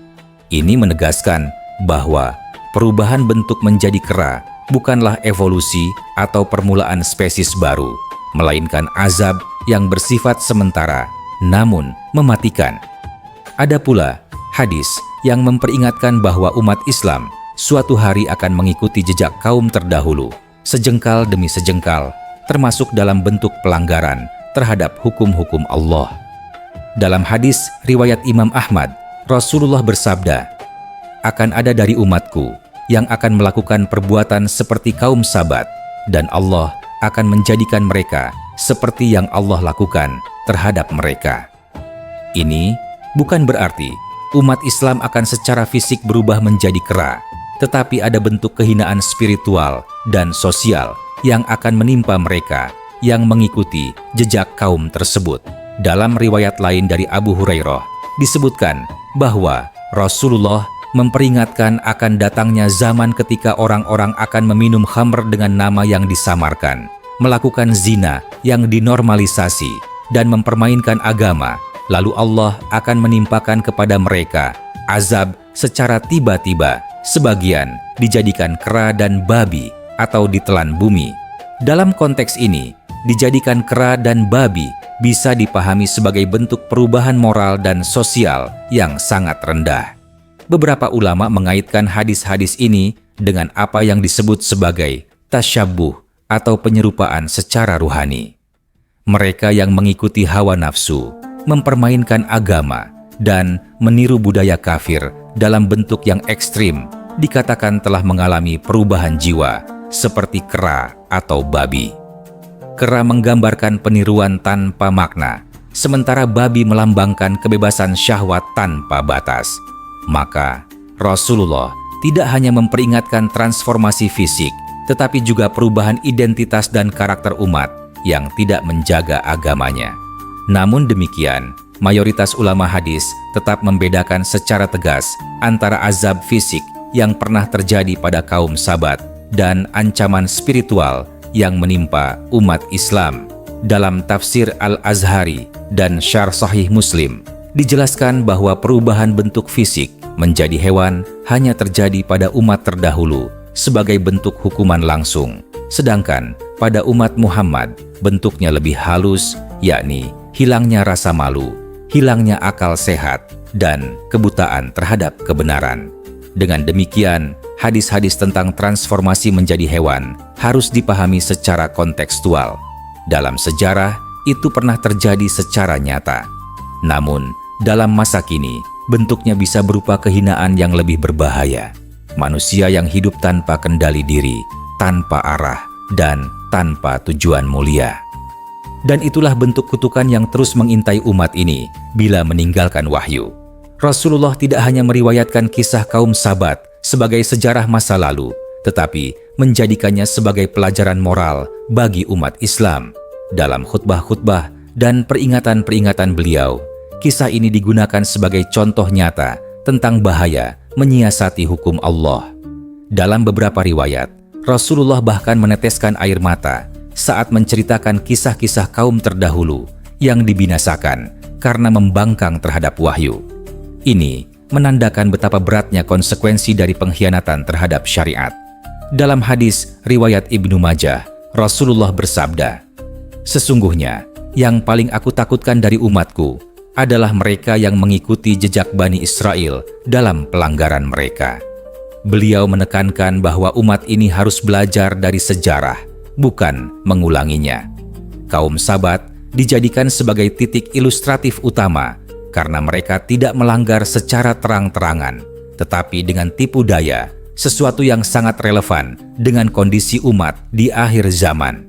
A: Ini menegaskan bahwa perubahan bentuk menjadi kera bukanlah evolusi atau permulaan spesies baru, melainkan azab yang bersifat sementara namun mematikan. Ada pula hadis yang memperingatkan bahwa umat Islam suatu hari akan mengikuti jejak kaum terdahulu, sejengkal demi sejengkal, termasuk dalam bentuk pelanggaran terhadap hukum-hukum Allah. Dalam hadis riwayat Imam Ahmad, Rasulullah bersabda, "Akan ada dari umatku yang akan melakukan perbuatan seperti kaum Sabat, dan Allah akan menjadikan mereka seperti yang Allah lakukan terhadap mereka. Ini bukan berarti umat Islam akan secara fisik berubah menjadi kera, tetapi ada bentuk kehinaan spiritual dan sosial yang akan menimpa mereka yang mengikuti jejak kaum tersebut. Dalam riwayat lain dari Abu Hurairah disebutkan bahwa Rasulullah memperingatkan akan datangnya zaman ketika orang-orang akan meminum khamr dengan nama yang disamarkan, melakukan zina yang dinormalisasi, dan mempermainkan agama. Lalu Allah akan menimpakan kepada mereka azab secara tiba-tiba. Sebagian dijadikan kera dan babi atau ditelan bumi. Dalam konteks ini, dijadikan kera dan babi bisa dipahami sebagai bentuk perubahan moral dan sosial yang sangat rendah. Beberapa ulama mengaitkan hadis-hadis ini dengan apa yang disebut sebagai tasyabbuh atau penyerupaan secara ruhani. Mereka yang mengikuti hawa nafsu, mempermainkan agama, dan meniru budaya kafir dalam bentuk yang ekstrim dikatakan telah mengalami perubahan jiwa seperti kera atau babi. Kera menggambarkan peniruan tanpa makna, sementara babi melambangkan kebebasan syahwat tanpa batas. Maka, Rasulullah tidak hanya memperingatkan transformasi fisik, tetapi juga perubahan identitas dan karakter umat yang tidak menjaga agamanya. Namun demikian, mayoritas ulama hadis tetap membedakan secara tegas antara azab fisik yang pernah terjadi pada kaum Sabat dan ancaman spiritual yang menimpa umat Islam. Dalam tafsir Al-Azhari dan Syarh Sahih Muslim, dijelaskan bahwa perubahan bentuk fisik menjadi hewan hanya terjadi pada umat terdahulu sebagai bentuk hukuman langsung. Sedangkan pada umat Muhammad bentuknya lebih halus, yakni hilangnya rasa malu, hilangnya akal sehat, dan kebutaan terhadap kebenaran. Dengan demikian, hadis-hadis tentang transformasi menjadi hewan harus dipahami secara kontekstual. Dalam sejarah, itu pernah terjadi secara nyata. Namun, dalam masa kini, bentuknya bisa berupa kehinaan yang lebih berbahaya. Manusia yang hidup tanpa kendali diri, tanpa arah, dan tanpa tujuan mulia. Dan itulah bentuk kutukan yang terus mengintai umat ini bila meninggalkan wahyu. Rasulullah tidak hanya meriwayatkan kisah kaum Sabat sebagai sejarah masa lalu, tetapi menjadikannya sebagai pelajaran moral bagi umat Islam. Dalam khutbah-khutbah dan peringatan-peringatan beliau, kisah ini digunakan sebagai contoh nyata tentang bahaya menyiasati hukum Allah. Dalam beberapa riwayat, Rasulullah bahkan meneteskan air mata saat menceritakan kisah-kisah kaum terdahulu yang dibinasakan karena membangkang terhadap wahyu. Ini menandakan betapa beratnya konsekuensi dari pengkhianatan terhadap syariat. Dalam hadis riwayat Ibnu Majah, Rasulullah bersabda, "Sesungguhnya yang paling aku takutkan dari umatku adalah mereka yang mengikuti jejak Bani Israel dalam pelanggaran mereka." Beliau menekankan bahwa umat ini harus belajar dari sejarah, bukan mengulanginya. Kaum Sabat dijadikan sebagai titik ilustratif utama karena mereka tidak melanggar secara terang-terangan, tetapi dengan tipu daya, sesuatu yang sangat relevan dengan kondisi umat di akhir zaman.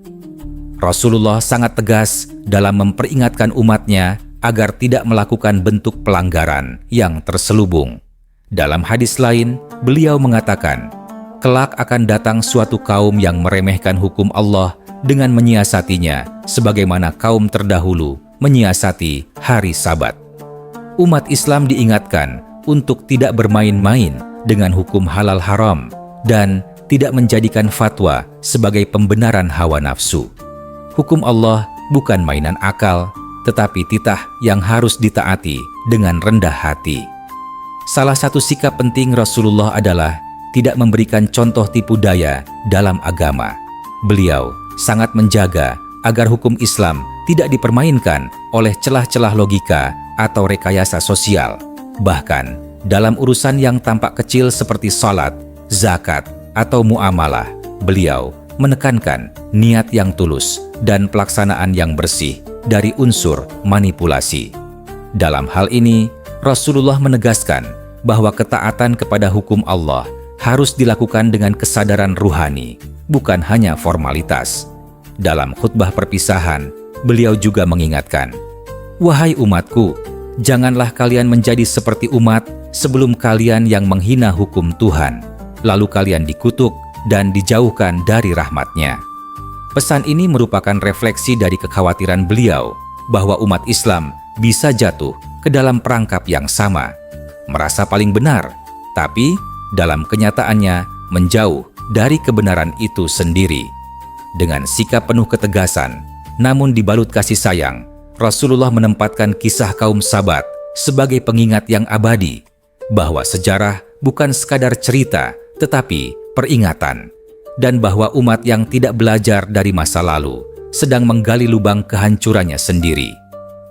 A: Rasulullah sangat tegas dalam memperingatkan umatnya agar tidak melakukan bentuk pelanggaran yang terselubung. Dalam hadis lain, beliau mengatakan, kelak akan datang suatu kaum yang meremehkan hukum Allah dengan menyiasatinya sebagaimana kaum terdahulu menyiasati hari Sabat. Umat Islam diingatkan untuk tidak bermain-main dengan hukum halal haram dan tidak menjadikan fatwa sebagai pembenaran hawa nafsu. Hukum Allah bukan mainan akal, tetapi titah yang harus ditaati dengan rendah hati. Salah satu sikap penting Rasulullah adalah tidak memberikan contoh tipu daya dalam agama. Beliau sangat menjaga agar hukum Islam tidak dipermainkan oleh celah-celah logika atau rekayasa sosial. Bahkan dalam urusan yang tampak kecil seperti salat, zakat, atau muamalah, beliau menekankan niat yang tulus dan pelaksanaan yang bersih dari unsur manipulasi. Dalam hal ini, Rasulullah menegaskan bahwa ketaatan kepada hukum Allah harus dilakukan dengan kesadaran ruhani, bukan hanya formalitas. dalam khutbah perpisahan, beliau juga mengingatkan, "Wahai umatku, janganlah kalian menjadi seperti umat sebelum kalian yang menghina hukum Tuhan, lalu kalian dikutuk dan dijauhkan dari rahmat-Nya." Pesan ini merupakan refleksi dari kekhawatiran beliau bahwa umat Islam bisa jatuh ke dalam perangkap yang sama, merasa paling benar, tapi dalam kenyataannya menjauh dari kebenaran itu sendiri. Dengan sikap penuh ketegasan, namun dibalut kasih sayang, Rasulullah menempatkan kisah kaum Sabat sebagai pengingat yang abadi, bahwa sejarah bukan sekadar cerita, tetapi peringatan, dan bahwa umat yang tidak belajar dari masa lalu sedang menggali lubang kehancurannya sendiri.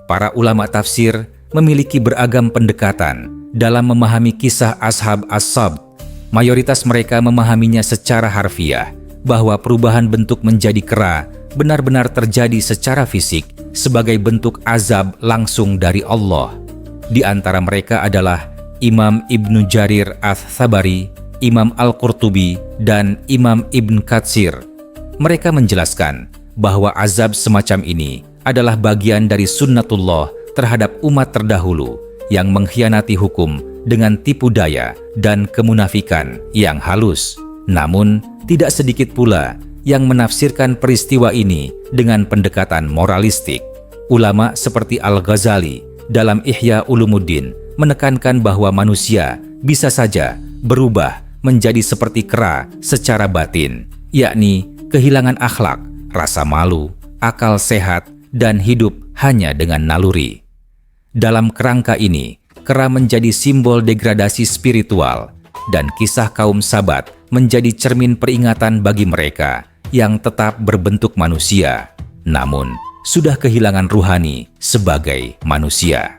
A: Para ulama tafsir memiliki beragam pendekatan dalam memahami kisah Ashab as-Sabt. Mayoritas mereka memahaminya secara harfiah, bahwa perubahan bentuk menjadi kera benar-benar terjadi secara fisik sebagai bentuk azab langsung dari Allah. Di antara mereka adalah Imam Ibnu Jarir Ats-Tsabari, Imam Al-Qurtubi, dan Imam Ibn Katsir. Mereka menjelaskan bahwa azab semacam ini adalah bagian dari sunnatullah terhadap umat terdahulu yang mengkhianati hukum dengan tipu daya dan kemunafikan yang halus. Namun, tidak sedikit pula yang menafsirkan peristiwa ini dengan pendekatan moralistik. Ulama seperti Al-Ghazali dalam Ihya Ulumuddin menekankan bahwa manusia bisa saja berubah menjadi seperti kera secara batin, yakni kehilangan akhlak, rasa malu, akal sehat, dan hidup hanya dengan naluri. Dalam kerangka ini, kera menjadi simbol degradasi spiritual, dan kisah kaum Sabat menjadi cermin peringatan bagi mereka yang tetap berbentuk manusia, namun sudah kehilangan ruhani sebagai manusia.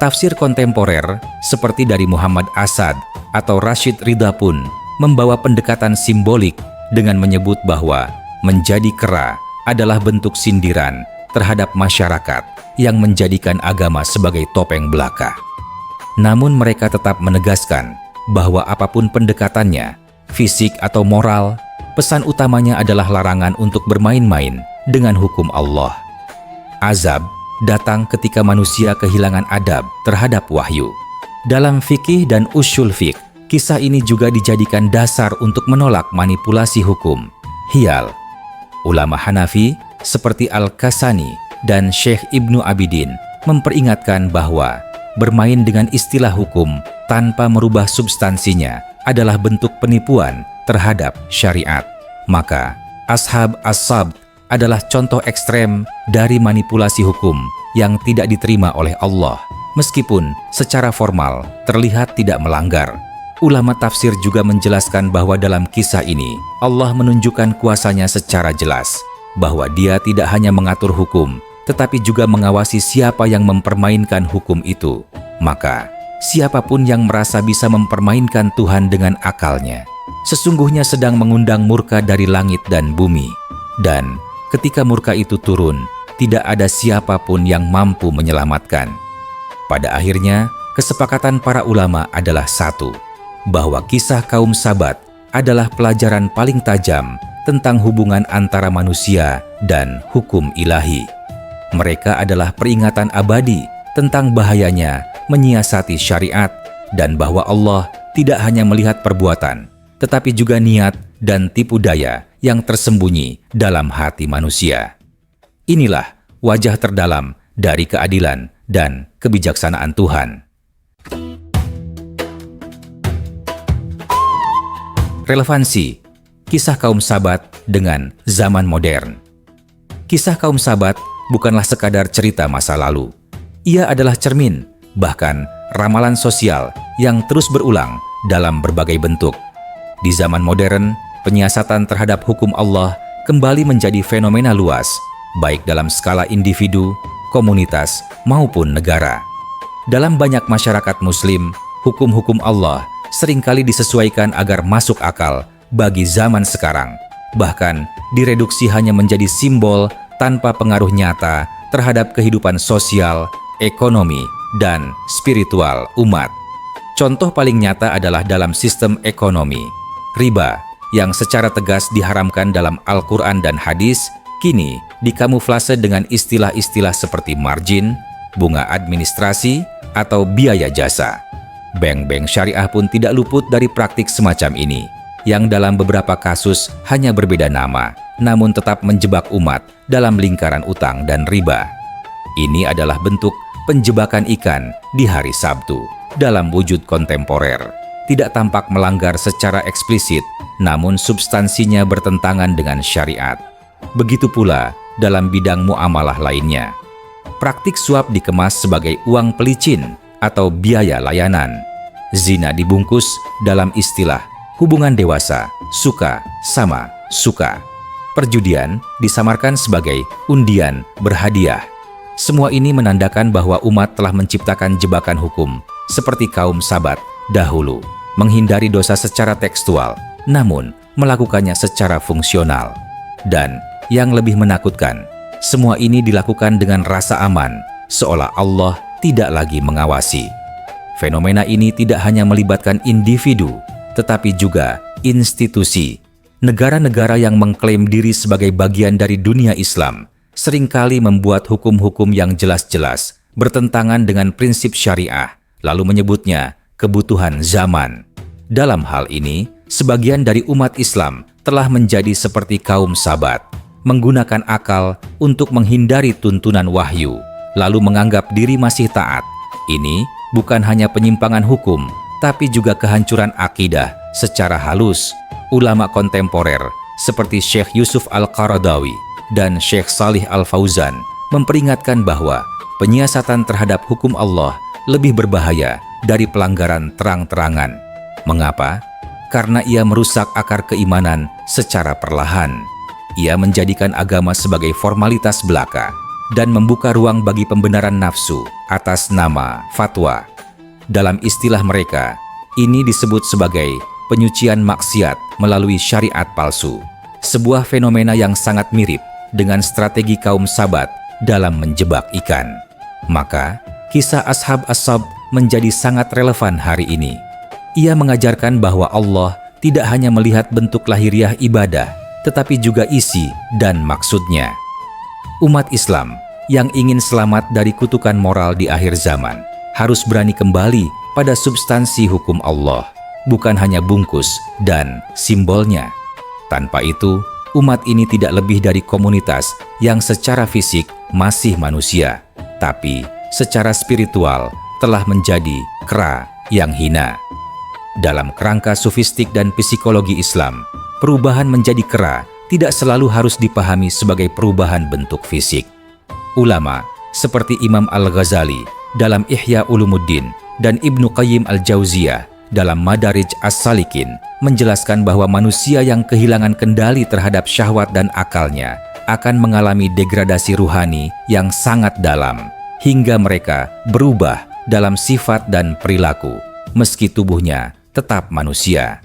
A: Tafsir kontemporer seperti dari Muhammad Asad atau Rashid Ridha pun membawa pendekatan simbolik dengan menyebut bahwa menjadi kera adalah bentuk sindiran terhadap masyarakat yang menjadikan agama sebagai topeng belaka. Namun mereka tetap menegaskan bahwa apapun pendekatannya, fisik atau moral, pesan utamanya adalah larangan untuk bermain-main dengan hukum Allah. Azab datang ketika manusia kehilangan adab terhadap wahyu. Dalam fikih dan usul fiqh, kisah ini juga dijadikan dasar untuk menolak manipulasi hukum, hiyal. Ulama Hanafi seperti Al-Kasani dan Syekh Ibnu Abidin memperingatkan bahwa bermain dengan istilah hukum tanpa merubah substansinya adalah bentuk penipuan terhadap syariat. Maka, Ashab as-Sabt adalah contoh ekstrem dari manipulasi hukum yang tidak diterima oleh Allah, meskipun secara formal terlihat tidak melanggar. Ulama tafsir juga menjelaskan bahwa dalam kisah ini, Allah menunjukkan kuasanya secara jelas, bahwa Dia tidak hanya mengatur hukum, tetapi juga mengawasi siapa yang mempermainkan hukum itu. Maka, siapapun yang merasa bisa mempermainkan Tuhan dengan akalnya, sesungguhnya sedang mengundang murka dari langit dan bumi. Dan ketika murka itu turun, tidak ada siapapun yang mampu menyelamatkan. Pada akhirnya, kesepakatan para ulama adalah satu, bahwa kisah kaum Sabat adalah pelajaran paling tajam tentang hubungan antara manusia dan hukum ilahi. Mereka adalah peringatan abadi tentang bahayanya menyiasati syariat, dan bahwa Allah tidak hanya melihat perbuatan, tetapi juga niat dan tipu daya yang tersembunyi dalam hati manusia. Inilah wajah terdalam dari keadilan dan kebijaksanaan Tuhan. Relevansi kisah kaum Sabat dengan zaman modern. Kisah kaum Sabat bukanlah sekadar cerita masa lalu. Ia adalah cermin, bahkan ramalan sosial yang terus berulang dalam berbagai bentuk. Di zaman modern, penyiasatan terhadap hukum Allah kembali menjadi fenomena luas, baik dalam skala individu, komunitas, maupun negara. Dalam banyak masyarakat Muslim, hukum-hukum Allah seringkali disesuaikan agar masuk akal bagi zaman sekarang, bahkan direduksi hanya menjadi simbol tanpa pengaruh nyata terhadap kehidupan sosial, ekonomi, dan spiritual umat. Contoh paling nyata adalah dalam sistem ekonomi. Riba, yang secara tegas diharamkan dalam Al-Quran dan hadis, kini dikamuflase dengan istilah-istilah seperti margin, bunga administrasi, atau biaya jasa. Bank-bank syariah pun tidak luput dari praktik semacam ini, yang dalam beberapa kasus hanya berbeda nama, namun tetap menjebak umat dalam lingkaran utang dan riba. Ini adalah bentuk penjebakan ikan di hari Sabtu dalam wujud kontemporer. Tidak tampak melanggar secara eksplisit, namun substansinya bertentangan dengan syariat. Begitu pula dalam bidang muamalah lainnya. Praktik suap dikemas sebagai uang pelicin atau biaya layanan. Zina dibungkus dalam istilah hubungan dewasa, suka sama suka. Perjudian disamarkan sebagai undian berhadiah. Semua ini menandakan bahwa umat telah menciptakan jebakan hukum seperti kaum Sabat dahulu, menghindari dosa secara tekstual, namun melakukannya secara fungsional. Dan yang lebih menakutkan, semua ini dilakukan dengan rasa aman, seolah Allah tidak lagi mengawasi. Fenomena ini tidak hanya melibatkan individu, tetapi juga institusi. Negara-negara yang mengklaim diri sebagai bagian dari dunia Islam seringkali membuat hukum-hukum yang jelas-jelas bertentangan dengan prinsip syariah, lalu menyebutnya kebutuhan zaman. Dalam hal ini, sebagian dari umat Islam telah menjadi seperti kaum Sabat, menggunakan akal untuk menghindari tuntunan wahyu, lalu menganggap diri masih taat. Ini bukan hanya penyimpangan hukum, tapi juga kehancuran akidah secara halus. Ulama kontemporer seperti Syekh Yusuf Al-Qaradawi dan Syekh Salih Al-Fauzan memperingatkan bahwa penyiasatan terhadap hukum Allah lebih berbahaya dari pelanggaran terang-terangan. Mengapa? Karena ia merusak akar keimanan secara perlahan. Ia menjadikan agama sebagai formalitas belaka dan membuka ruang bagi pembenaran nafsu atas nama fatwa. Dalam istilah mereka, ini disebut sebagai penyucian maksiat melalui syariat palsu. Sebuah fenomena yang sangat mirip dengan strategi kaum Sabat dalam menjebak ikan. Maka, kisah Ashab As-Sabt menjadi sangat relevan hari ini. Ia mengajarkan bahwa Allah tidak hanya melihat bentuk lahiriah ibadah, tetapi juga isi dan maksudnya. Umat Islam yang ingin selamat dari kutukan moral di akhir zaman harus berani kembali pada substansi hukum Allah, bukan hanya bungkus dan simbolnya. Tanpa itu, umat ini tidak lebih dari komunitas yang secara fisik masih manusia, tapi secara spiritual telah menjadi kera yang hina. Dalam kerangka sofistik dan psikologi Islam, perubahan menjadi kera tidak selalu harus dipahami sebagai perubahan bentuk fisik. Ulama seperti Imam Al-Ghazali dalam Ihya Ulumuddin dan Ibnu Qayyim Al-Jauziyah dalam Madarij As-Salikin menjelaskan bahwa manusia yang kehilangan kendali terhadap syahwat dan akalnya akan mengalami degradasi ruhani yang sangat dalam, hingga mereka berubah dalam sifat dan perilaku, meski tubuhnya tetap manusia.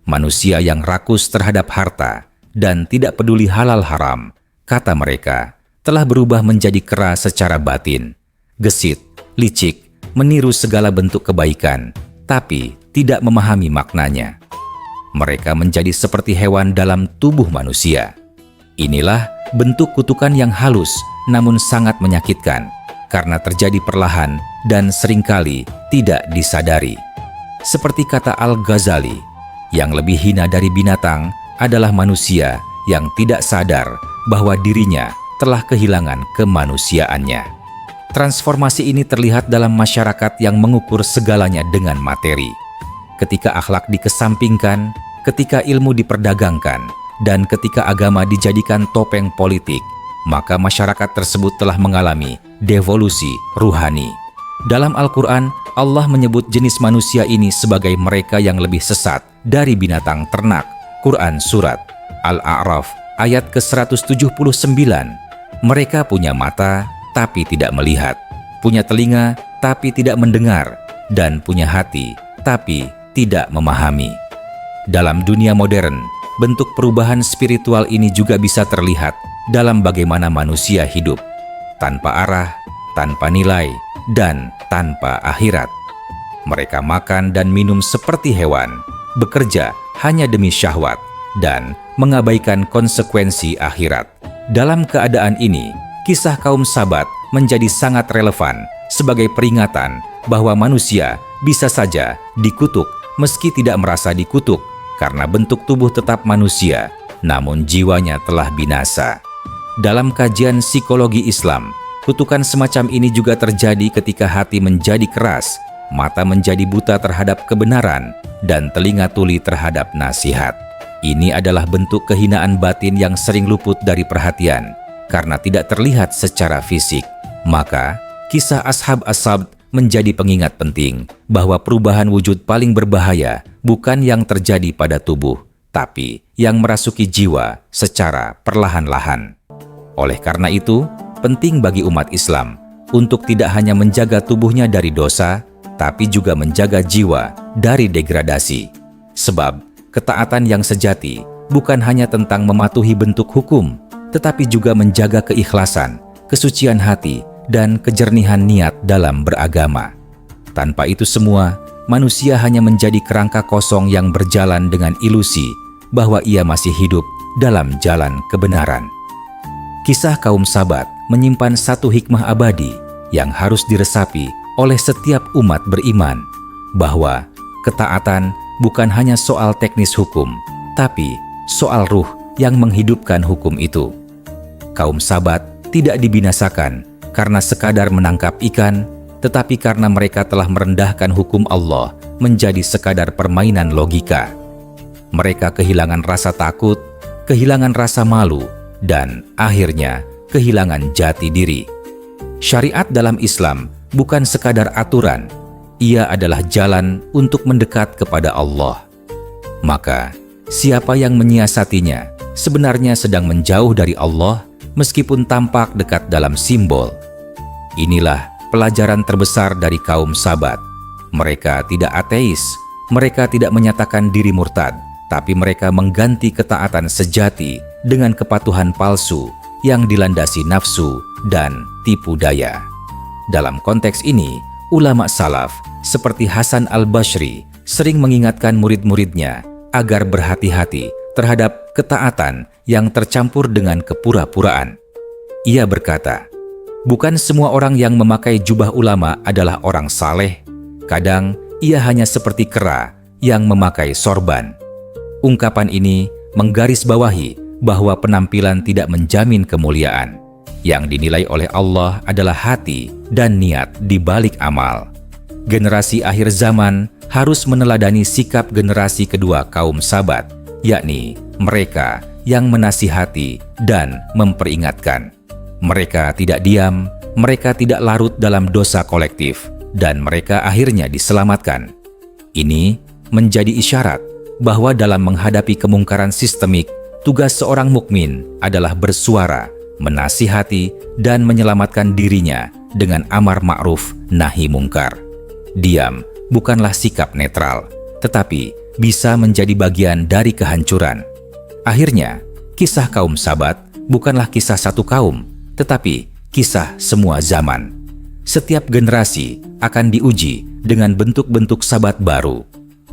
A: Manusia yang rakus terhadap harta dan tidak peduli halal haram, kata mereka, telah berubah menjadi kera secara batin, gesit, licik, meniru segala bentuk kebaikan, tapi tidak memahami maknanya. Mereka menjadi seperti hewan dalam tubuh manusia. Inilah bentuk kutukan yang halus namun sangat menyakitkan karena terjadi perlahan dan seringkali tidak disadari. Seperti kata Al-Ghazali, yang lebih hina dari binatang adalah manusia yang tidak sadar bahwa dirinya telah kehilangan kemanusiaannya. Transformasi ini terlihat dalam masyarakat yang mengukur segalanya dengan materi. Ketika akhlak dikesampingkan, ketika ilmu diperdagangkan, dan ketika agama dijadikan topeng politik, maka masyarakat tersebut telah mengalami devolusi ruhani. Dalam Al-Quran, Allah menyebut jenis manusia ini sebagai mereka yang lebih sesat dari binatang ternak. Quran Surat Al-A'raf ayat ke-179. Mereka punya mata, tapi tidak melihat, punya telinga, tapi tidak mendengar, dan punya hati, tapi tidak memahami. Dalam dunia modern, bentuk perubahan spiritual ini juga bisa terlihat dalam bagaimana manusia hidup, tanpa arah, tanpa nilai, dan tanpa akhirat. Mereka makan dan minum seperti hewan, bekerja hanya demi syahwat, dan mengabaikan konsekuensi akhirat. Dalam keadaan ini, kisah kaum Sabat menjadi sangat relevan sebagai peringatan bahwa manusia bisa saja dikutuk meski tidak merasa dikutuk karena bentuk tubuh tetap manusia, namun jiwanya telah binasa. Dalam kajian psikologi Islam, kutukan semacam ini juga terjadi ketika hati menjadi keras, mata menjadi buta terhadap kebenaran, dan telinga tuli terhadap nasihat. Ini adalah bentuk kehinaan batin yang sering luput dari perhatian karena tidak terlihat secara fisik. Maka, kisah Ashab as-Sabt menjadi pengingat penting bahwa perubahan wujud paling berbahaya bukan yang terjadi pada tubuh, tapi yang merasuki jiwa secara perlahan-lahan. Oleh karena itu, penting bagi umat Islam untuk tidak hanya menjaga tubuhnya dari dosa, tapi juga menjaga jiwa dari degradasi. Sebab, ketaatan yang sejati bukan hanya tentang mematuhi bentuk hukum, tetapi juga menjaga keikhlasan, kesucian hati, dan kejernihan niat dalam beragama. Tanpa itu semua, manusia hanya menjadi kerangka kosong yang berjalan dengan ilusi bahwa ia masih hidup dalam jalan kebenaran. Kisah kaum Sabat menyimpan satu hikmah abadi yang harus diresapi oleh setiap umat beriman, bahwa ketaatan bukan hanya soal teknis hukum, tapi soal ruh yang menghidupkan hukum itu. Kaum Sabat tidak dibinasakan karena sekadar menangkap ikan, tetapi karena mereka telah merendahkan hukum Allah menjadi sekadar permainan logika. Mereka kehilangan rasa takut, kehilangan rasa malu, dan akhirnya kehilangan jati diri. Syariat dalam Islam bukan sekadar aturan, ia adalah jalan untuk mendekat kepada Allah. Maka, siapa yang menyiasatinya sebenarnya sedang menjauh dari Allah meskipun tampak dekat dalam simbol. Inilah pelajaran terbesar dari kaum Sabat. Mereka tidak ateis, mereka tidak menyatakan diri murtad, tapi mereka mengganti ketaatan sejati dengan kepatuhan palsu yang dilandasi nafsu dan tipu daya. Dalam konteks ini, ulama salaf seperti Hasan al-Basri sering mengingatkan murid-muridnya agar berhati-hati terhadap ketaatan yang tercampur dengan kepura-puraan. Ia berkata, "Bukan semua orang yang memakai jubah ulama adalah orang saleh. Kadang ia hanya seperti kera yang memakai sorban." Ungkapan ini menggarisbawahi bahwa penampilan tidak menjamin kemuliaan. Yang dinilai oleh Allah adalah hati dan niat di balik amal. Generasi akhir zaman harus meneladani sikap generasi kedua kaum Sabat, yakni mereka yang menasihati dan memperingatkan. Mereka tidak diam, mereka tidak larut dalam dosa kolektif, dan mereka akhirnya diselamatkan. Ini menjadi isyarat bahwa dalam menghadapi kemungkaran sistemik, tugas seorang mukmin adalah bersuara, menasihati, dan menyelamatkan dirinya dengan amar ma'ruf nahi mungkar. Diam bukanlah sikap netral, tetapi bisa menjadi bagian dari kehancuran. Akhirnya, kisah kaum Sabat bukanlah kisah satu kaum, tetapi kisah semua zaman. Setiap generasi akan diuji dengan bentuk-bentuk Sabat baru,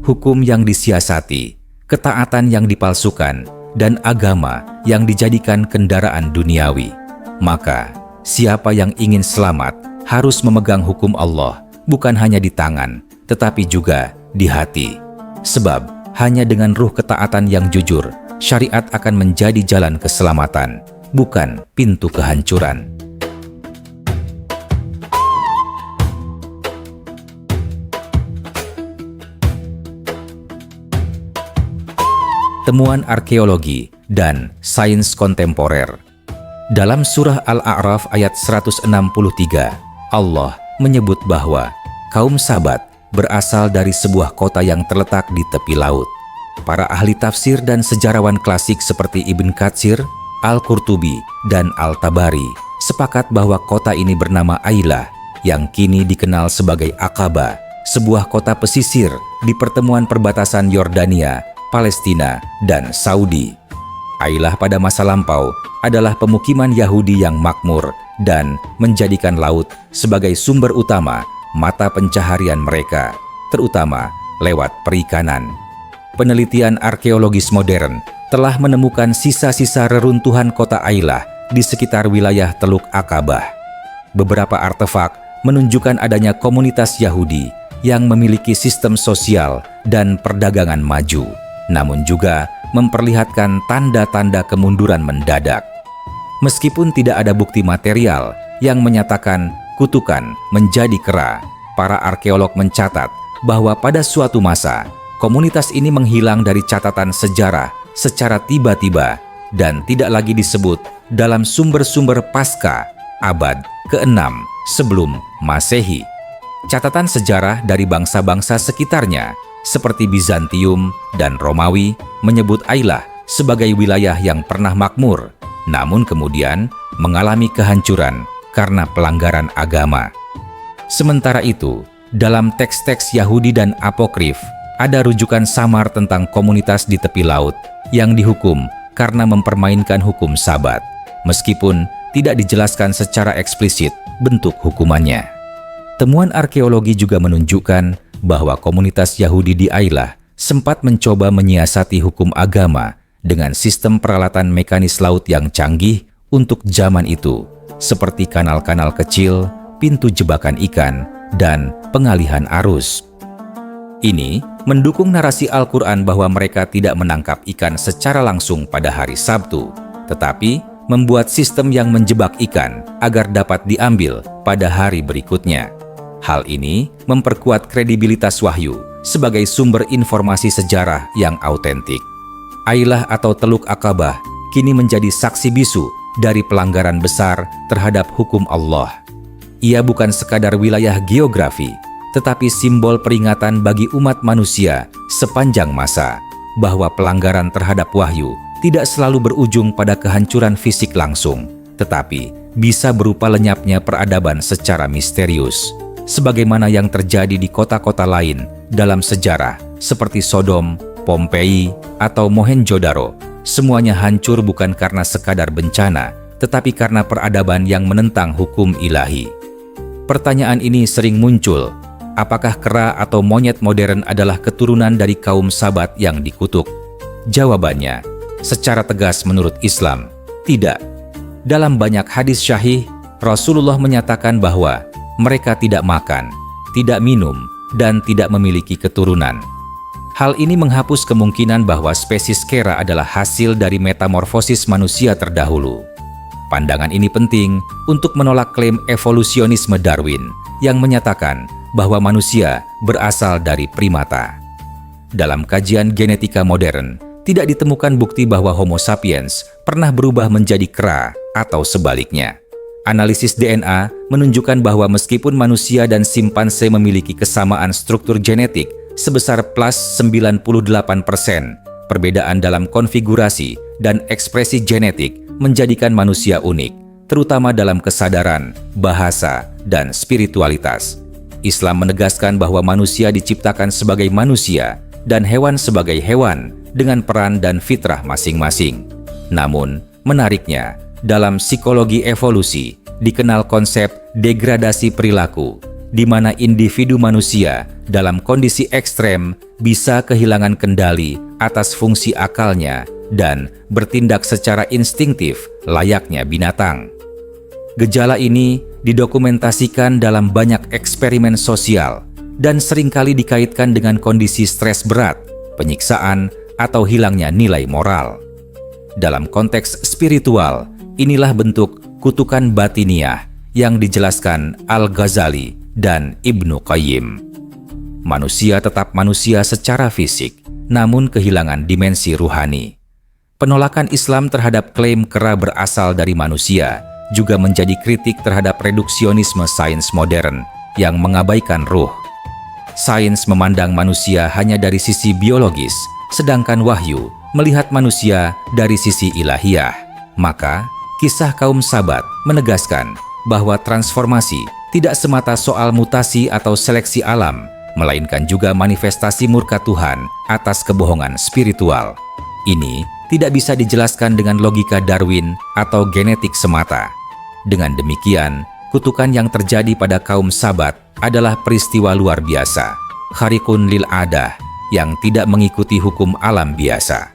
A: hukum yang disiasati, ketaatan yang dipalsukan, dan agama yang dijadikan kendaraan duniawi. Maka, siapa yang ingin selamat harus memegang hukum Allah bukan hanya di tangan, tetapi juga di hati. Sebab, hanya dengan ruh ketaatan yang jujur, syariat akan menjadi jalan keselamatan, bukan pintu kehancuran. Temuan arkeologi dan sains kontemporer. Dalam surah Al-A'raf ayat 163, Allah menyebut bahwa kaum Sabat berasal dari sebuah kota yang terletak di tepi laut. Para ahli tafsir dan sejarawan klasik seperti Ibn Katsir, Al-Qurtubi, dan Al-Tabari sepakat bahwa kota ini bernama Ailah, yang kini dikenal sebagai Aqaba, sebuah kota pesisir di pertemuan perbatasan Yordania, Palestina, dan Saudi. Ailah pada masa lampau adalah pemukiman Yahudi yang makmur dan menjadikan laut sebagai sumber utama mata pencaharian mereka, terutama lewat perikanan. Penelitian arkeologis modern telah menemukan sisa-sisa reruntuhan kota Ailah di sekitar wilayah Teluk Aqabah. Beberapa artefak menunjukkan adanya komunitas Yahudi yang memiliki sistem sosial dan perdagangan maju, namun juga memperlihatkan tanda-tanda kemunduran mendadak. Meskipun tidak ada bukti material yang menyatakan kutukan menjadi kera, para arkeolog mencatat bahwa pada suatu masa, komunitas ini menghilang dari catatan sejarah secara tiba-tiba dan tidak lagi disebut dalam sumber-sumber pasca abad ke-6 sebelum Masehi. Catatan sejarah dari bangsa-bangsa sekitarnya seperti Bizantium dan Romawi menyebut Ailah sebagai wilayah yang pernah makmur, namun kemudian mengalami kehancuran karena pelanggaran agama. Sementara itu, dalam teks-teks Yahudi dan Apokrif, ada rujukan samar tentang komunitas di tepi laut yang dihukum karena mempermainkan hukum Sabat, meskipun tidak dijelaskan secara eksplisit bentuk hukumannya. Temuan arkeologi juga menunjukkan bahwa komunitas Yahudi di Ailah sempat mencoba menyiasati hukum agama dengan sistem peralatan mekanis laut yang canggih untuk zaman itu, seperti kanal-kanal kecil, pintu jebakan ikan, dan pengalihan arus. Ini mendukung narasi Al-Quran bahwa mereka tidak menangkap ikan secara langsung pada hari Sabtu, tetapi membuat sistem yang menjebak ikan agar dapat diambil pada hari berikutnya. Hal ini memperkuat kredibilitas wahyu sebagai sumber informasi sejarah yang autentik. Ailah atau Teluk Aqabah kini menjadi saksi bisu dari pelanggaran besar terhadap hukum Allah. Ia bukan sekadar wilayah geografi, tetapi simbol peringatan bagi umat manusia sepanjang masa bahwa pelanggaran terhadap wahyu tidak selalu berujung pada kehancuran fisik langsung, tetapi bisa berupa lenyapnya peradaban secara misterius, sebagaimana yang terjadi di kota-kota lain dalam sejarah seperti Sodom, Pompei, atau Mohenjo-daro. Semuanya hancur bukan karena sekadar bencana, tetapi karena peradaban yang menentang hukum ilahi. Pertanyaan ini sering muncul, apakah kera atau monyet modern adalah keturunan dari kaum Sabat yang dikutuk? Jawabannya, secara tegas menurut Islam, tidak. Dalam banyak hadis syahih, Rasulullah menyatakan bahwa mereka tidak makan, tidak minum, dan tidak memiliki keturunan. Hal ini menghapus kemungkinan bahwa spesies kera adalah hasil dari metamorfosis manusia terdahulu. Pandangan ini penting untuk menolak klaim evolusionisme Darwin yang menyatakan bahwa manusia berasal dari primata. Dalam kajian genetika modern, tidak ditemukan bukti bahwa Homo sapiens pernah berubah menjadi kera atau sebaliknya. Analisis DNA menunjukkan bahwa meskipun manusia dan simpanse memiliki kesamaan struktur genetik sebesar plus 98%, perbedaan dalam konfigurasi dan ekspresi genetik menjadikan manusia unik, terutama dalam kesadaran, bahasa, dan spiritualitas. Islam menegaskan bahwa manusia diciptakan sebagai manusia dan hewan sebagai hewan dengan peran dan fitrah masing-masing. Namun, menariknya, dalam psikologi evolusi dikenal konsep degradasi perilaku, di mana individu manusia dalam kondisi ekstrem bisa kehilangan kendali atas fungsi akalnya dan bertindak secara instingtif layaknya binatang. Gejala ini didokumentasikan dalam banyak eksperimen sosial dan seringkali dikaitkan dengan kondisi stres berat, penyiksaan, atau hilangnya nilai moral. Dalam konteks spiritual, inilah bentuk kutukan batiniah yang dijelaskan Al-Ghazali dan Ibnu Qayyim. Manusia tetap manusia secara fisik, namun kehilangan dimensi ruhani. Penolakan Islam terhadap klaim kera berasal dari manusia juga menjadi kritik terhadap reduksionisme sains modern yang mengabaikan ruh. Sains memandang manusia hanya dari sisi biologis, sedangkan wahyu melihat manusia dari sisi ilahiyah. Maka, kisah kaum Sabat menegaskan bahwa transformasi tidak semata soal mutasi atau seleksi alam, melainkan juga manifestasi murka Tuhan atas kebohongan spiritual. Ini tidak bisa dijelaskan dengan logika Darwin atau genetik semata. Dengan demikian, kutukan yang terjadi pada kaum Sabat adalah peristiwa luar biasa, khariqun lil adah, yang tidak mengikuti hukum alam biasa.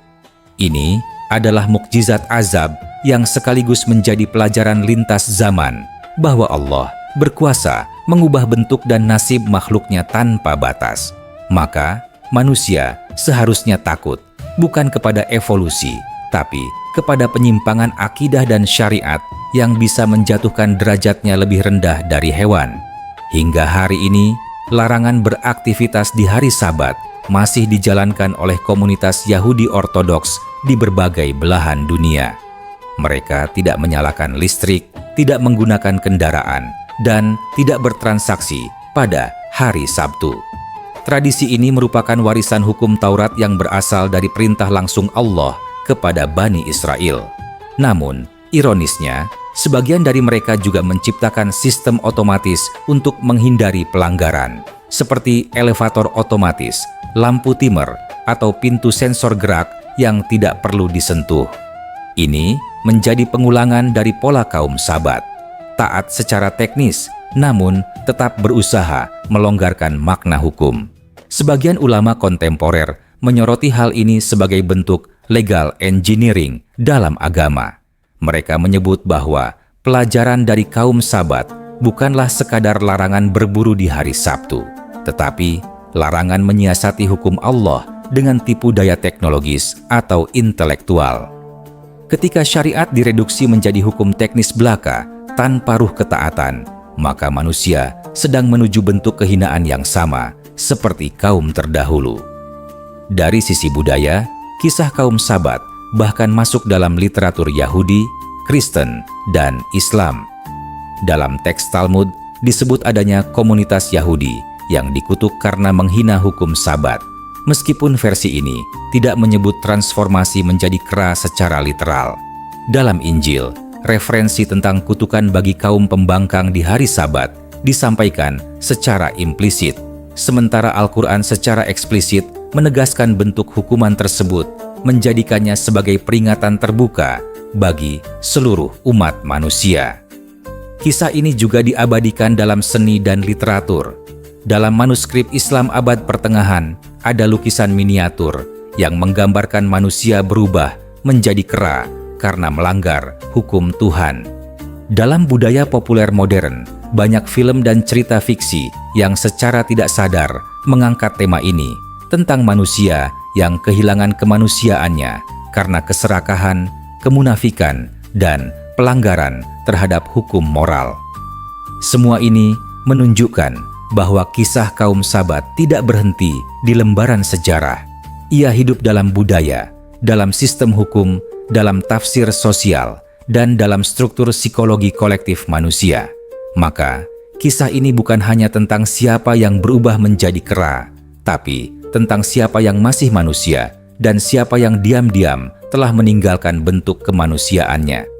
A: Ini adalah mukjizat azab yang sekaligus menjadi pelajaran lintas zaman bahwa Allah berkuasa mengubah bentuk dan nasib makhluknya tanpa batas. Maka manusia seharusnya takut bukan kepada evolusi, tapi kepada penyimpangan akidah dan syariat yang bisa menjatuhkan derajatnya lebih rendah dari hewan. Hingga hari ini, larangan beraktivitas di hari Sabat masih dijalankan oleh komunitas Yahudi Ortodoks di berbagai belahan dunia. Mereka tidak menyalakan listrik, tidak menggunakan kendaraan, dan tidak bertransaksi pada hari Sabtu. Tradisi ini merupakan warisan hukum Taurat yang berasal dari perintah langsung Allah kepada Bani Israel. Namun, ironisnya, sebagian dari mereka juga menciptakan sistem otomatis untuk menghindari pelanggaran, seperti elevator otomatis, lampu timer, atau pintu sensor gerak yang tidak perlu disentuh. Ini menjadi pengulangan dari pola kaum Sabat, taat secara teknis, namun tetap berusaha melonggarkan makna hukum. Sebagian ulama kontemporer menyoroti hal ini sebagai bentuk legal engineering dalam agama. Mereka menyebut bahwa pelajaran dari kaum Sabat bukanlah sekadar larangan berburu di hari Sabtu, tetapi larangan menyiasati hukum Allah dengan tipu daya teknologis atau intelektual. Ketika syariat direduksi menjadi hukum teknis belaka tanpa ruh ketaatan, maka manusia sedang menuju bentuk kehinaan yang sama seperti kaum terdahulu. Dari sisi budaya, kisah kaum Sabat bahkan masuk dalam literatur Yahudi, Kristen, dan Islam. Dalam teks Talmud disebut adanya komunitas Yahudi yang dikutuk karena menghina hukum Sabat. Meskipun versi ini tidak menyebut transformasi menjadi kera secara literal. Dalam Injil, referensi tentang kutukan bagi kaum pembangkang di hari Sabat disampaikan secara implisit, sementara Al-Quran secara eksplisit menegaskan bentuk hukuman tersebut, menjadikannya sebagai peringatan terbuka bagi seluruh umat manusia. Kisah ini juga diabadikan dalam seni dan literatur. Dalam manuskrip Islam abad pertengahan, ada lukisan miniatur yang menggambarkan manusia berubah menjadi kera karena melanggar hukum Tuhan. Dalam budaya populer modern, banyak film dan cerita fiksi yang secara tidak sadar mengangkat tema ini tentang manusia yang kehilangan kemanusiaannya karena keserakahan, kemunafikan, dan pelanggaran terhadap hukum moral. Semua ini menunjukkan bahwa kisah kaum Sabat tidak berhenti di lembaran sejarah. Ia hidup dalam budaya, dalam sistem hukum, dalam tafsir sosial, dan dalam struktur psikologi kolektif manusia. Maka, kisah ini bukan hanya tentang siapa yang berubah menjadi kera, tapi tentang siapa yang masih manusia dan siapa yang diam-diam telah meninggalkan bentuk kemanusiaannya.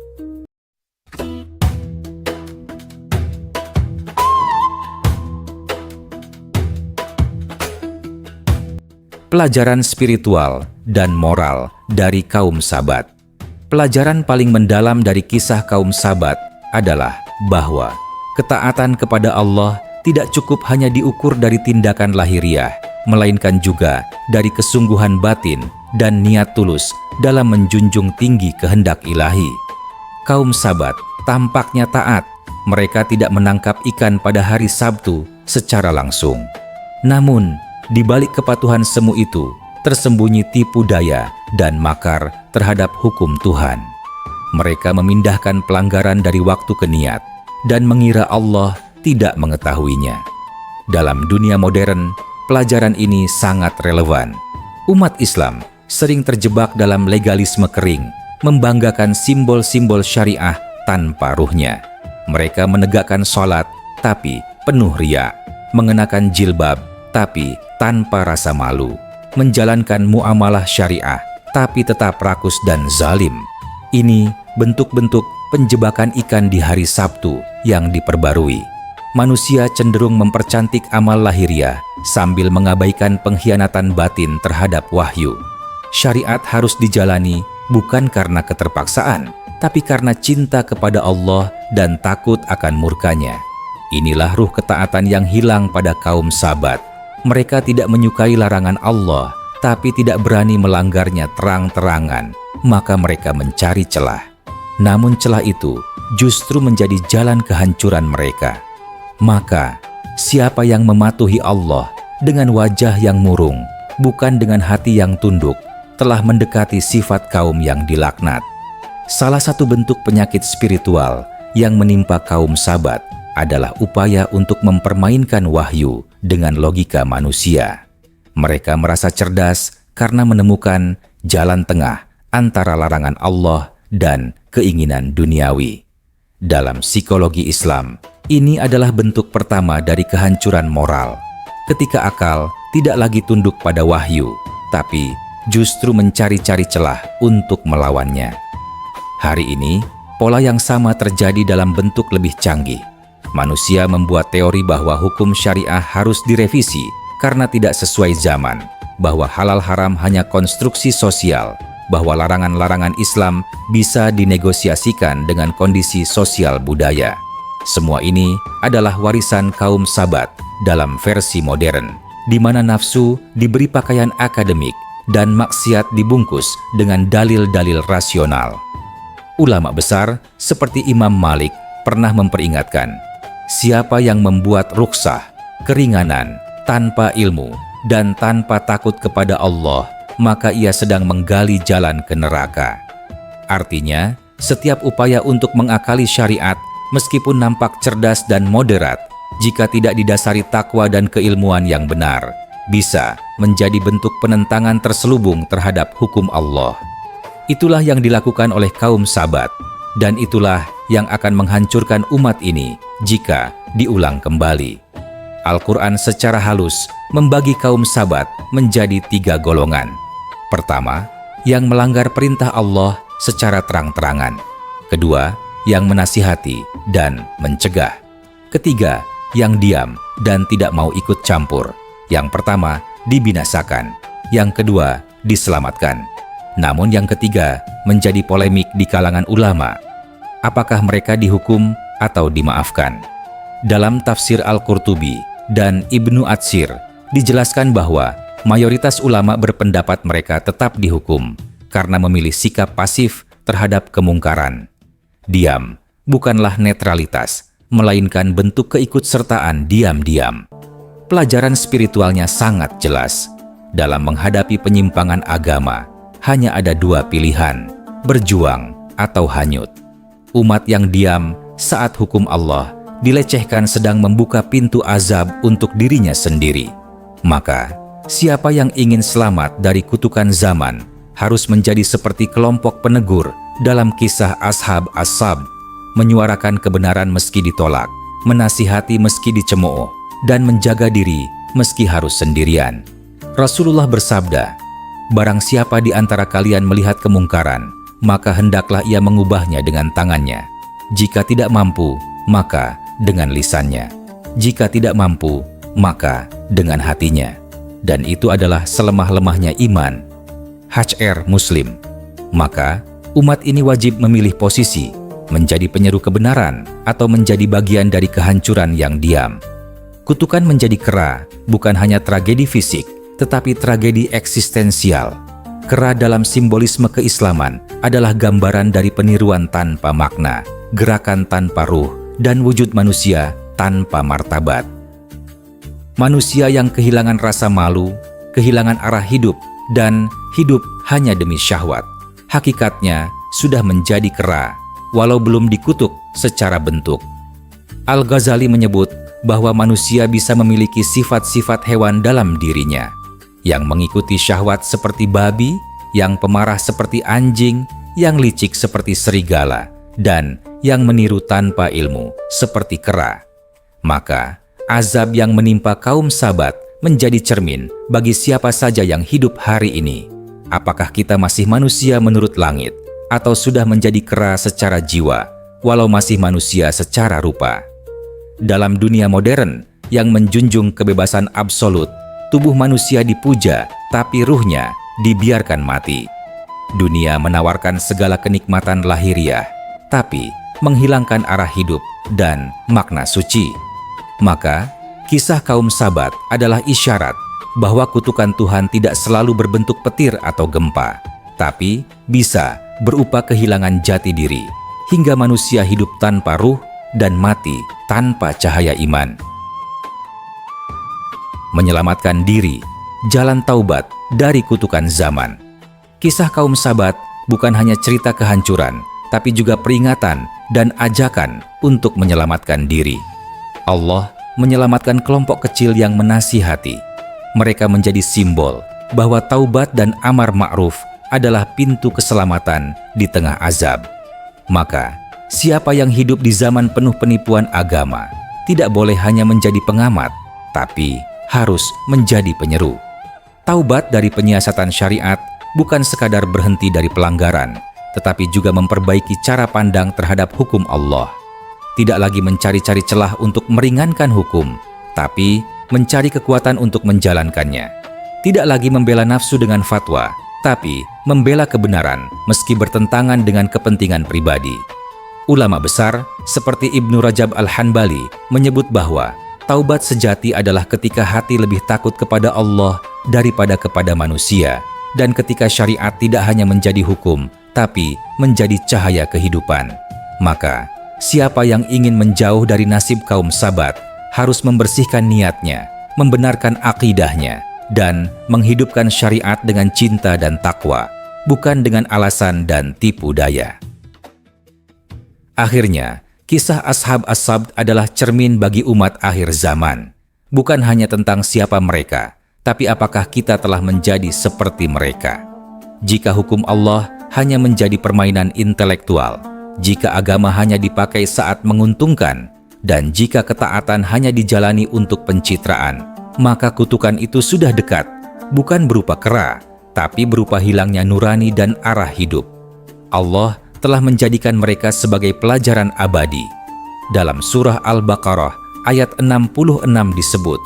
A: Pelajaran spiritual dan moral dari kaum Sabat. Pelajaran paling mendalam dari kisah kaum Sabat adalah bahwa ketaatan kepada Allah tidak cukup hanya diukur dari tindakan lahiriah, melainkan juga dari kesungguhan batin dan niat tulus dalam menjunjung tinggi kehendak ilahi. Kaum Sabat tampaknya taat. Mereka tidak menangkap ikan pada hari Sabtu secara langsung. Namun, di balik kepatuhan semu itu, tersembunyi tipu daya dan makar terhadap hukum Tuhan. Mereka memindahkan pelanggaran dari waktu ke niat dan mengira Allah tidak mengetahuinya. Dalam dunia modern, pelajaran ini sangat relevan. Umat Islam sering terjebak dalam legalisme kering, membanggakan simbol-simbol syariah tanpa ruhnya. Mereka menegakkan sholat, tapi penuh riya, mengenakan jilbab, tapi tanpa rasa malu, menjalankan muamalah syariah, tapi tetap rakus dan zalim. Ini bentuk-bentuk penjebakan ikan di hari Sabtu yang diperbarui. Manusia cenderung mempercantik amal lahiriah sambil mengabaikan pengkhianatan batin terhadap wahyu. Syariat harus dijalani bukan karena keterpaksaan, tapi karena cinta kepada Allah dan takut akan murkanya. Inilah ruh ketaatan yang hilang pada kaum Sabat. Mereka tidak menyukai larangan Allah, tapi tidak berani melanggarnya terang-terangan, maka mereka mencari celah. namun celah itu justru menjadi jalan kehancuran mereka. Maka, siapa yang mematuhi Allah dengan wajah yang murung, bukan dengan hati yang tunduk, telah mendekati sifat kaum yang dilaknat. Salah satu bentuk penyakit spiritual yang menimpa kaum Sabat adalah upaya untuk mempermainkan wahyu dengan logika manusia. Mereka merasa cerdas karena menemukan jalan tengah antara larangan Allah dan keinginan duniawi. Dalam psikologi Islam, ini adalah bentuk pertama dari kehancuran moral, ketika akal tidak lagi tunduk pada wahyu, tapi justru mencari-cari celah untuk melawannya. Hari ini, pola yang sama terjadi dalam bentuk lebih canggih. Manusia membuat teori bahwa hukum syariah harus direvisi karena tidak sesuai zaman, bahwa halal haram hanya konstruksi sosial, bahwa larangan-larangan Islam bisa dinegosiasikan dengan kondisi sosial budaya. Semua ini adalah warisan kaum Sabat dalam versi modern, di mana nafsu diberi pakaian akademik dan maksiat dibungkus dengan dalil-dalil rasional. Ulama besar seperti Imam Malik pernah memperingatkan, siapa yang membuat rukhsah, keringanan, tanpa ilmu dan tanpa takut kepada Allah, maka ia sedang menggali jalan ke neraka. Artinya, setiap upaya untuk mengakali syariat, meskipun nampak cerdas dan moderat, jika tidak didasari takwa dan keilmuan yang benar, bisa menjadi bentuk penentangan terselubung terhadap hukum Allah. Itulah yang dilakukan oleh kaum Sabat, dan itulah yang akan menghancurkan umat ini jika diulang kembali. Al-Quran secara halus membagi kaum Sabat menjadi 3 golongan. Pertama, yang melanggar perintah Allah secara terang-terangan. Kedua, yang menasihati dan mencegah. Ketiga, yang diam dan tidak mau ikut campur. Yang pertama, dibinasakan. Yang kedua, diselamatkan. Namun yang ketiga menjadi polemik di kalangan ulama. Apakah mereka dihukum atau dimaafkan? Dalam tafsir Al-Qurtubi dan Ibnu Atsir dijelaskan bahwa mayoritas ulama berpendapat mereka tetap dihukum karena memilih sikap pasif terhadap kemungkaran. Diam bukanlah netralitas, melainkan bentuk keikutsertaan diam-diam. Pelajaran spiritualnya sangat jelas. Dalam menghadapi penyimpangan agama, hanya ada 2 pilihan, berjuang atau hanyut. Umat yang diam saat hukum Allah dilecehkan sedang membuka pintu azab untuk dirinya sendiri. Maka, siapa yang ingin selamat dari kutukan zaman harus menjadi seperti kelompok penegur dalam kisah Ashab As-Sabb, menyuarakan kebenaran meski ditolak, menasihati meski dicemooh, dan menjaga diri meski harus sendirian. Rasulullah bersabda, barang siapa di antara kalian melihat kemungkaran, maka hendaklah ia mengubahnya dengan tangannya. Jika tidak mampu, maka dengan lisannya. Jika tidak mampu, maka dengan hatinya. Dan itu adalah selemah-lemahnya iman. HR Muslim. Maka, umat ini wajib memilih posisi, menjadi penyeru kebenaran atau menjadi bagian dari kehancuran yang diam. Kutukan menjadi kera bukan hanya tragedi fisik, tetapi tragedi eksistensial. Kera dalam simbolisme keislaman adalah gambaran dari peniruan tanpa makna, gerakan tanpa ruh, dan wujud manusia tanpa martabat. Manusia yang kehilangan rasa malu, kehilangan arah hidup, dan hidup hanya demi syahwat, hakikatnya sudah menjadi kera, walau belum dikutuk secara bentuk. Al-Ghazali menyebut bahwa manusia bisa memiliki sifat-sifat hewan dalam dirinya, yang mengikuti syahwat seperti babi, yang pemarah seperti anjing, yang licik seperti serigala, dan yang meniru tanpa ilmu seperti kera. Maka, azab yang menimpa kaum Sabat menjadi cermin bagi siapa saja yang hidup hari ini. Apakah kita masih manusia menurut langit, atau sudah menjadi kera secara jiwa, walau masih manusia secara rupa? Dalam dunia modern yang menjunjung kebebasan absolut, tubuh manusia dipuja, tapi ruhnya dibiarkan mati. Dunia menawarkan segala kenikmatan lahiriah, tapi menghilangkan arah hidup dan makna suci. Maka, kisah kaum Sabat adalah isyarat bahwa kutukan Tuhan tidak selalu berbentuk petir atau gempa, tapi bisa berupa kehilangan jati diri, hingga manusia hidup tanpa ruh dan mati tanpa cahaya iman. Menyelamatkan diri, jalan taubat dari kutukan zaman. Kisah kaum Sabat bukan hanya cerita kehancuran, tapi juga peringatan dan ajakan untuk menyelamatkan diri. Allah menyelamatkan kelompok kecil yang menasihati. Mereka menjadi simbol bahwa taubat dan amar ma'ruf adalah pintu keselamatan di tengah azab. Maka, siapa yang hidup di zaman penuh penipuan agama tidak boleh hanya menjadi pengamat, tapi harus menjadi penyeru. Taubat dari penyiasatan syariat bukan sekadar berhenti dari pelanggaran, tetapi juga memperbaiki cara pandang terhadap hukum Allah. Tidak lagi mencari-cari celah untuk meringankan hukum, tapi mencari kekuatan untuk menjalankannya. Tidak lagi membela nafsu dengan fatwa, tapi membela kebenaran meski bertentangan dengan kepentingan pribadi. Ulama besar seperti Ibnu Rajab Al-Hanbali menyebut bahwa taubat sejati adalah ketika hati lebih takut kepada Allah daripada kepada manusia, dan ketika syariat tidak hanya menjadi hukum, tapi menjadi cahaya kehidupan. Maka, siapa yang ingin menjauh dari nasib kaum Sabat harus membersihkan niatnya, membenarkan akidahnya, dan menghidupkan syariat dengan cinta dan takwa, bukan dengan alasan dan tipu daya. Akhirnya, kisah Ashab As-Sabt adalah cermin bagi umat akhir zaman. Bukan hanya tentang siapa mereka, tapi apakah kita telah menjadi seperti mereka. Jika hukum Allah hanya menjadi permainan intelektual, jika agama hanya dipakai saat menguntungkan, dan jika ketaatan hanya dijalani untuk pencitraan, maka kutukan itu sudah dekat, bukan berupa kera, tapi berupa hilangnya nurani dan arah hidup. Allah telah menjadikan mereka sebagai pelajaran abadi. Dalam surah Al-Baqarah ayat 66 disebut,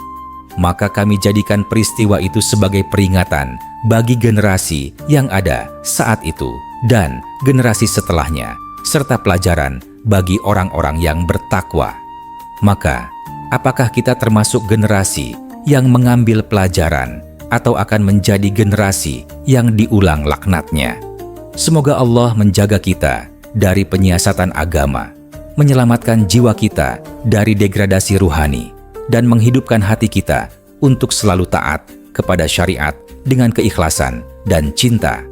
A: "Maka kami jadikan peristiwa itu sebagai peringatan bagi generasi yang ada saat itu dan generasi setelahnya, serta pelajaran bagi orang-orang yang bertakwa." Maka, apakah kita termasuk generasi yang mengambil pelajaran atau akan menjadi generasi yang diulang laknatnya? Semoga Allah menjaga kita dari penyiasatan agama, menyelamatkan jiwa kita dari degradasi ruhani, dan menghidupkan hati kita untuk selalu taat kepada syariat dengan keikhlasan dan cinta.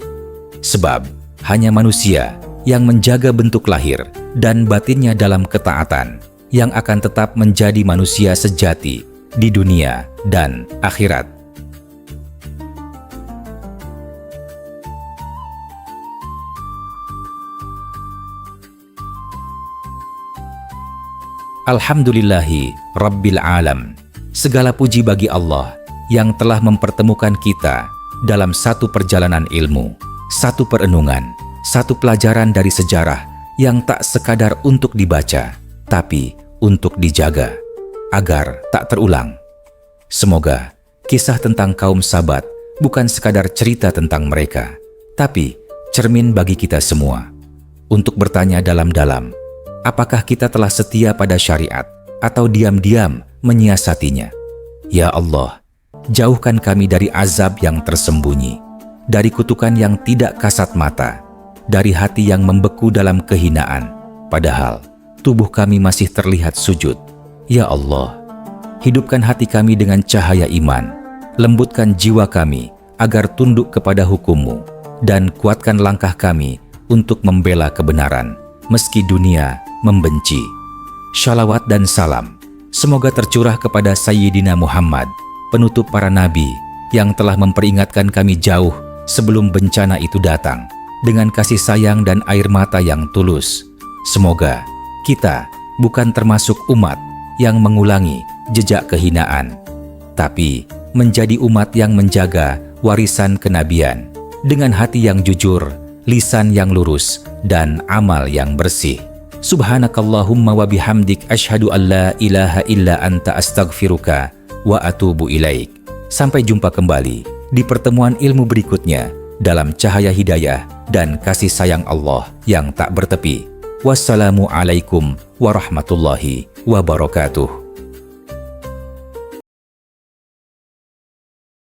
A: Sebab hanya manusia yang menjaga bentuk lahir dan batinnya dalam ketaatan yang akan tetap menjadi manusia sejati di dunia dan akhirat. Alhamdulillahi Rabbil Alam. Segala puji bagi Allah yang telah mempertemukan kita dalam satu perjalanan ilmu, satu perenungan, satu pelajaran dari sejarah yang tak sekadar untuk dibaca, tapi untuk dijaga, agar tak terulang. Semoga kisah tentang kaum Sabat bukan sekadar cerita tentang mereka, tapi cermin bagi kita semua untuk bertanya dalam-dalam, apakah kita telah setia pada syariat atau diam-diam menyiasatinya? Ya Allah, jauhkan kami dari azab yang tersembunyi, dari kutukan yang tidak kasat mata, dari hati yang membeku dalam kehinaan, padahal tubuh kami masih terlihat sujud. Ya Allah, hidupkan hati kami dengan cahaya iman, lembutkan jiwa kami agar tunduk kepada hukum-Mu, dan kuatkan langkah kami untuk membela kebenaran, meski dunia membenci. Shalawat dan salam semoga tercurah kepada Sayyidina Muhammad, penutup para nabi, yang telah memperingatkan kami jauh sebelum bencana itu datang, dengan kasih sayang dan air mata yang tulus. Semoga kita bukan termasuk umat yang mengulangi jejak kehinaan, tapi menjadi umat yang menjaga warisan kenabian dengan hati yang jujur, lisan yang lurus, dan amal yang bersih. Subhanakallahumma wa bihamdik asyhadu an la ilaha illa anta astaghfiruka wa atubu ilaik. Sampai jumpa kembali di pertemuan ilmu berikutnya dalam cahaya hidayah dan kasih sayang Allah yang tak bertepi. Wassalamualaikum warahmatullahi wabarakatuh.